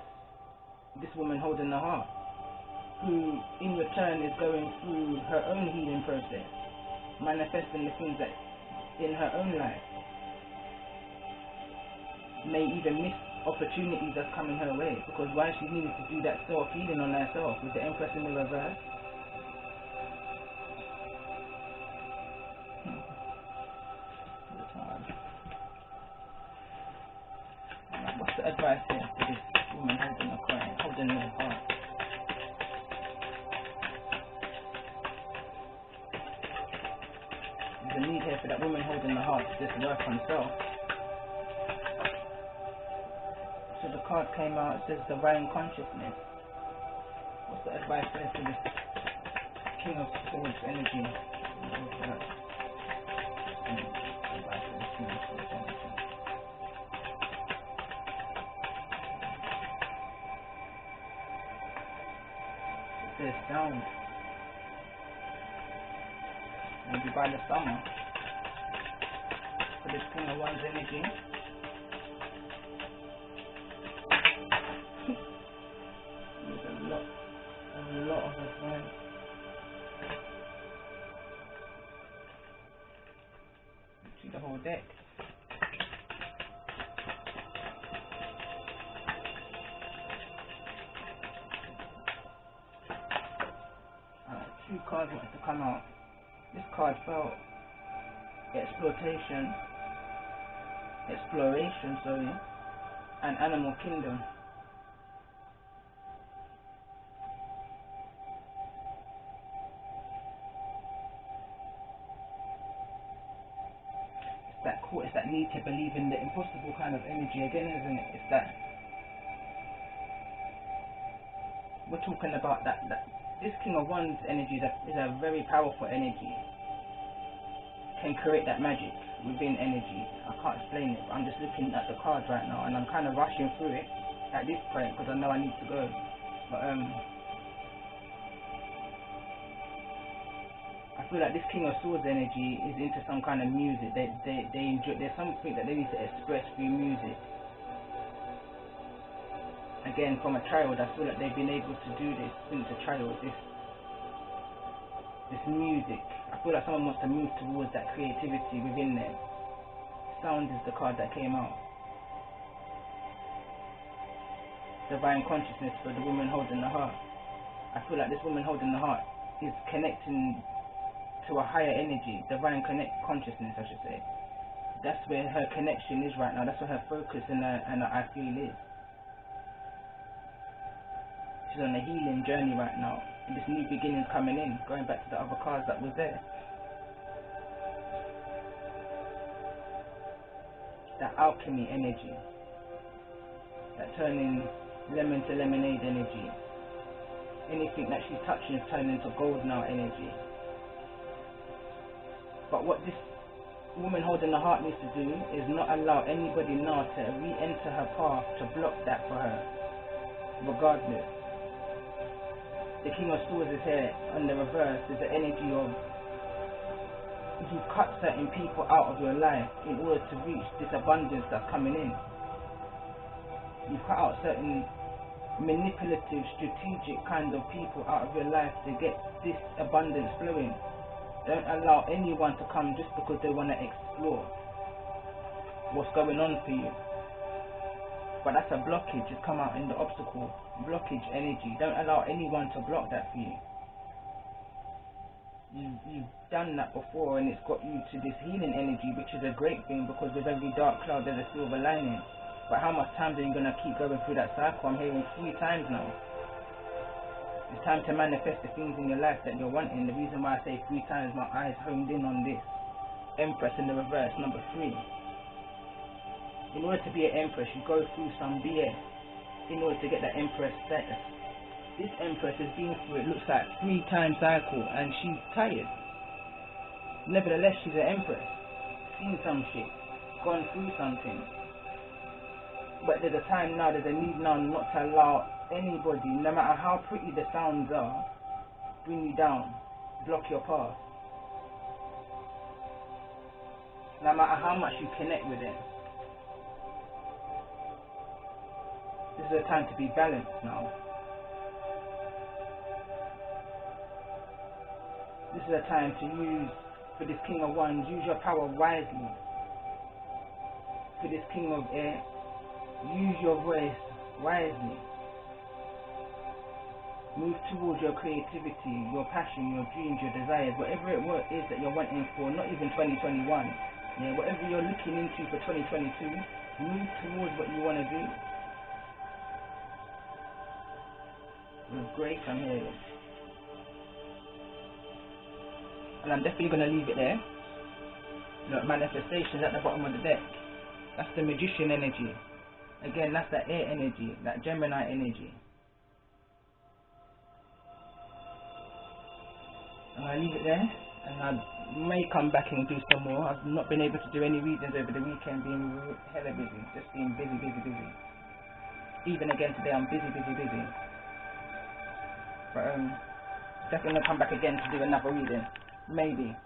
this woman holding the heart, who in return is going through her own healing process, manifesting the things that in her own life may even miss opportunities that's coming her way, because why she needed to do that self-healing on herself with the Empress in the reverse. What's the advice here for this woman holding the coin, holding the heart? There's a need here for that woman holding the heart to just work on self. So the card came out, it says divine consciousness. What's the advice there for this King of Swords energy? Advice for this King of Swords energy. There's sound. Maybe by the summer. For this King of Wands energy. There's a lot of advice. See the whole deck. Two cards wanted to come out. This card felt exploration, and animal kingdom. It's that need to believe in the impossible kind of energy again, isn't it? It's that we're talking about that this King of Wands energy is a very powerful energy. Can create that magic within energy. I can't explain it, but I'm just looking at the cards right now and I'm kind of rushing through it at this point because I know I need to go. But I feel like this King of Swords energy is into some kind of music. They enjoy. There's something that they need to express through music. Again, from a child, I feel like they've been able to do this since a child. This music. I feel like someone wants to move towards that creativity within them. Sound is the card that came out. Divine consciousness for the woman holding the heart. I feel like this woman holding the heart is connecting to a higher energy, divine consciousness, I should say. That's where her connection is right now. That's where her focus and her I feel is. She's on a healing journey right now, and this new beginning is coming in. Going back to the other cards that was there. That alchemy energy, that turning lemon to lemonade energy. Anything that she's touching is turning into gold now energy. But what this woman holding the heart needs to do is not allow anybody now to re-enter her path to block that for her, regardless. The King of Swords is here on the reverse. There's the energy of you cut certain people out of your life in order to reach this abundance that's coming in. You cut out certain manipulative, strategic kind of people out of your life to get this abundance flowing. Don't allow anyone to come just because they want to explore what's going on for you. But that's a blockage. It's come out in the obstacle. Blockage energy. Don't allow anyone to block that for you. You've done that before and it's got you to this healing energy, which is a great thing because with every dark cloud there's a silver lining. But how much time are you going to keep going through that cycle? I'm hearing 3 times now. It's time to manifest the things in your life that you're wanting. The reason why I say 3 times, my eyes honed in on this. Empress in the reverse, number 3. In order to be an empress, you go through some BS in order to get that empress status. This empress has been through, it looks like 3 times cycle and she's tired. Nevertheless, she's an empress. Seen some shit. Gone through something. But there's a time now, there's a need now not to allow anybody, no matter how pretty the sounds are, bring you down, block your path. No matter how much you connect with it. This is a time to be balanced now. This is a time to use, for this King of Wands, use your power wisely. For this King of Air, use your voice wisely. Move towards your creativity, your passion, your dreams, your desires, whatever it is that you're wanting for, not even 2021. Yeah, whatever you're looking into for 2022, move towards what you want to do. With grace, I'm here. And I'm definitely going to leave it there. Look, manifestations at the bottom of the deck. That's the magician energy. Again, that's that air energy, that Gemini energy. I'm going to leave it there, and I may come back and do some more. I've not been able to do any readings over the weekend, being hella busy, just being busy. Even again today, I'm busy. But definitely going to come back again to do another reading, maybe.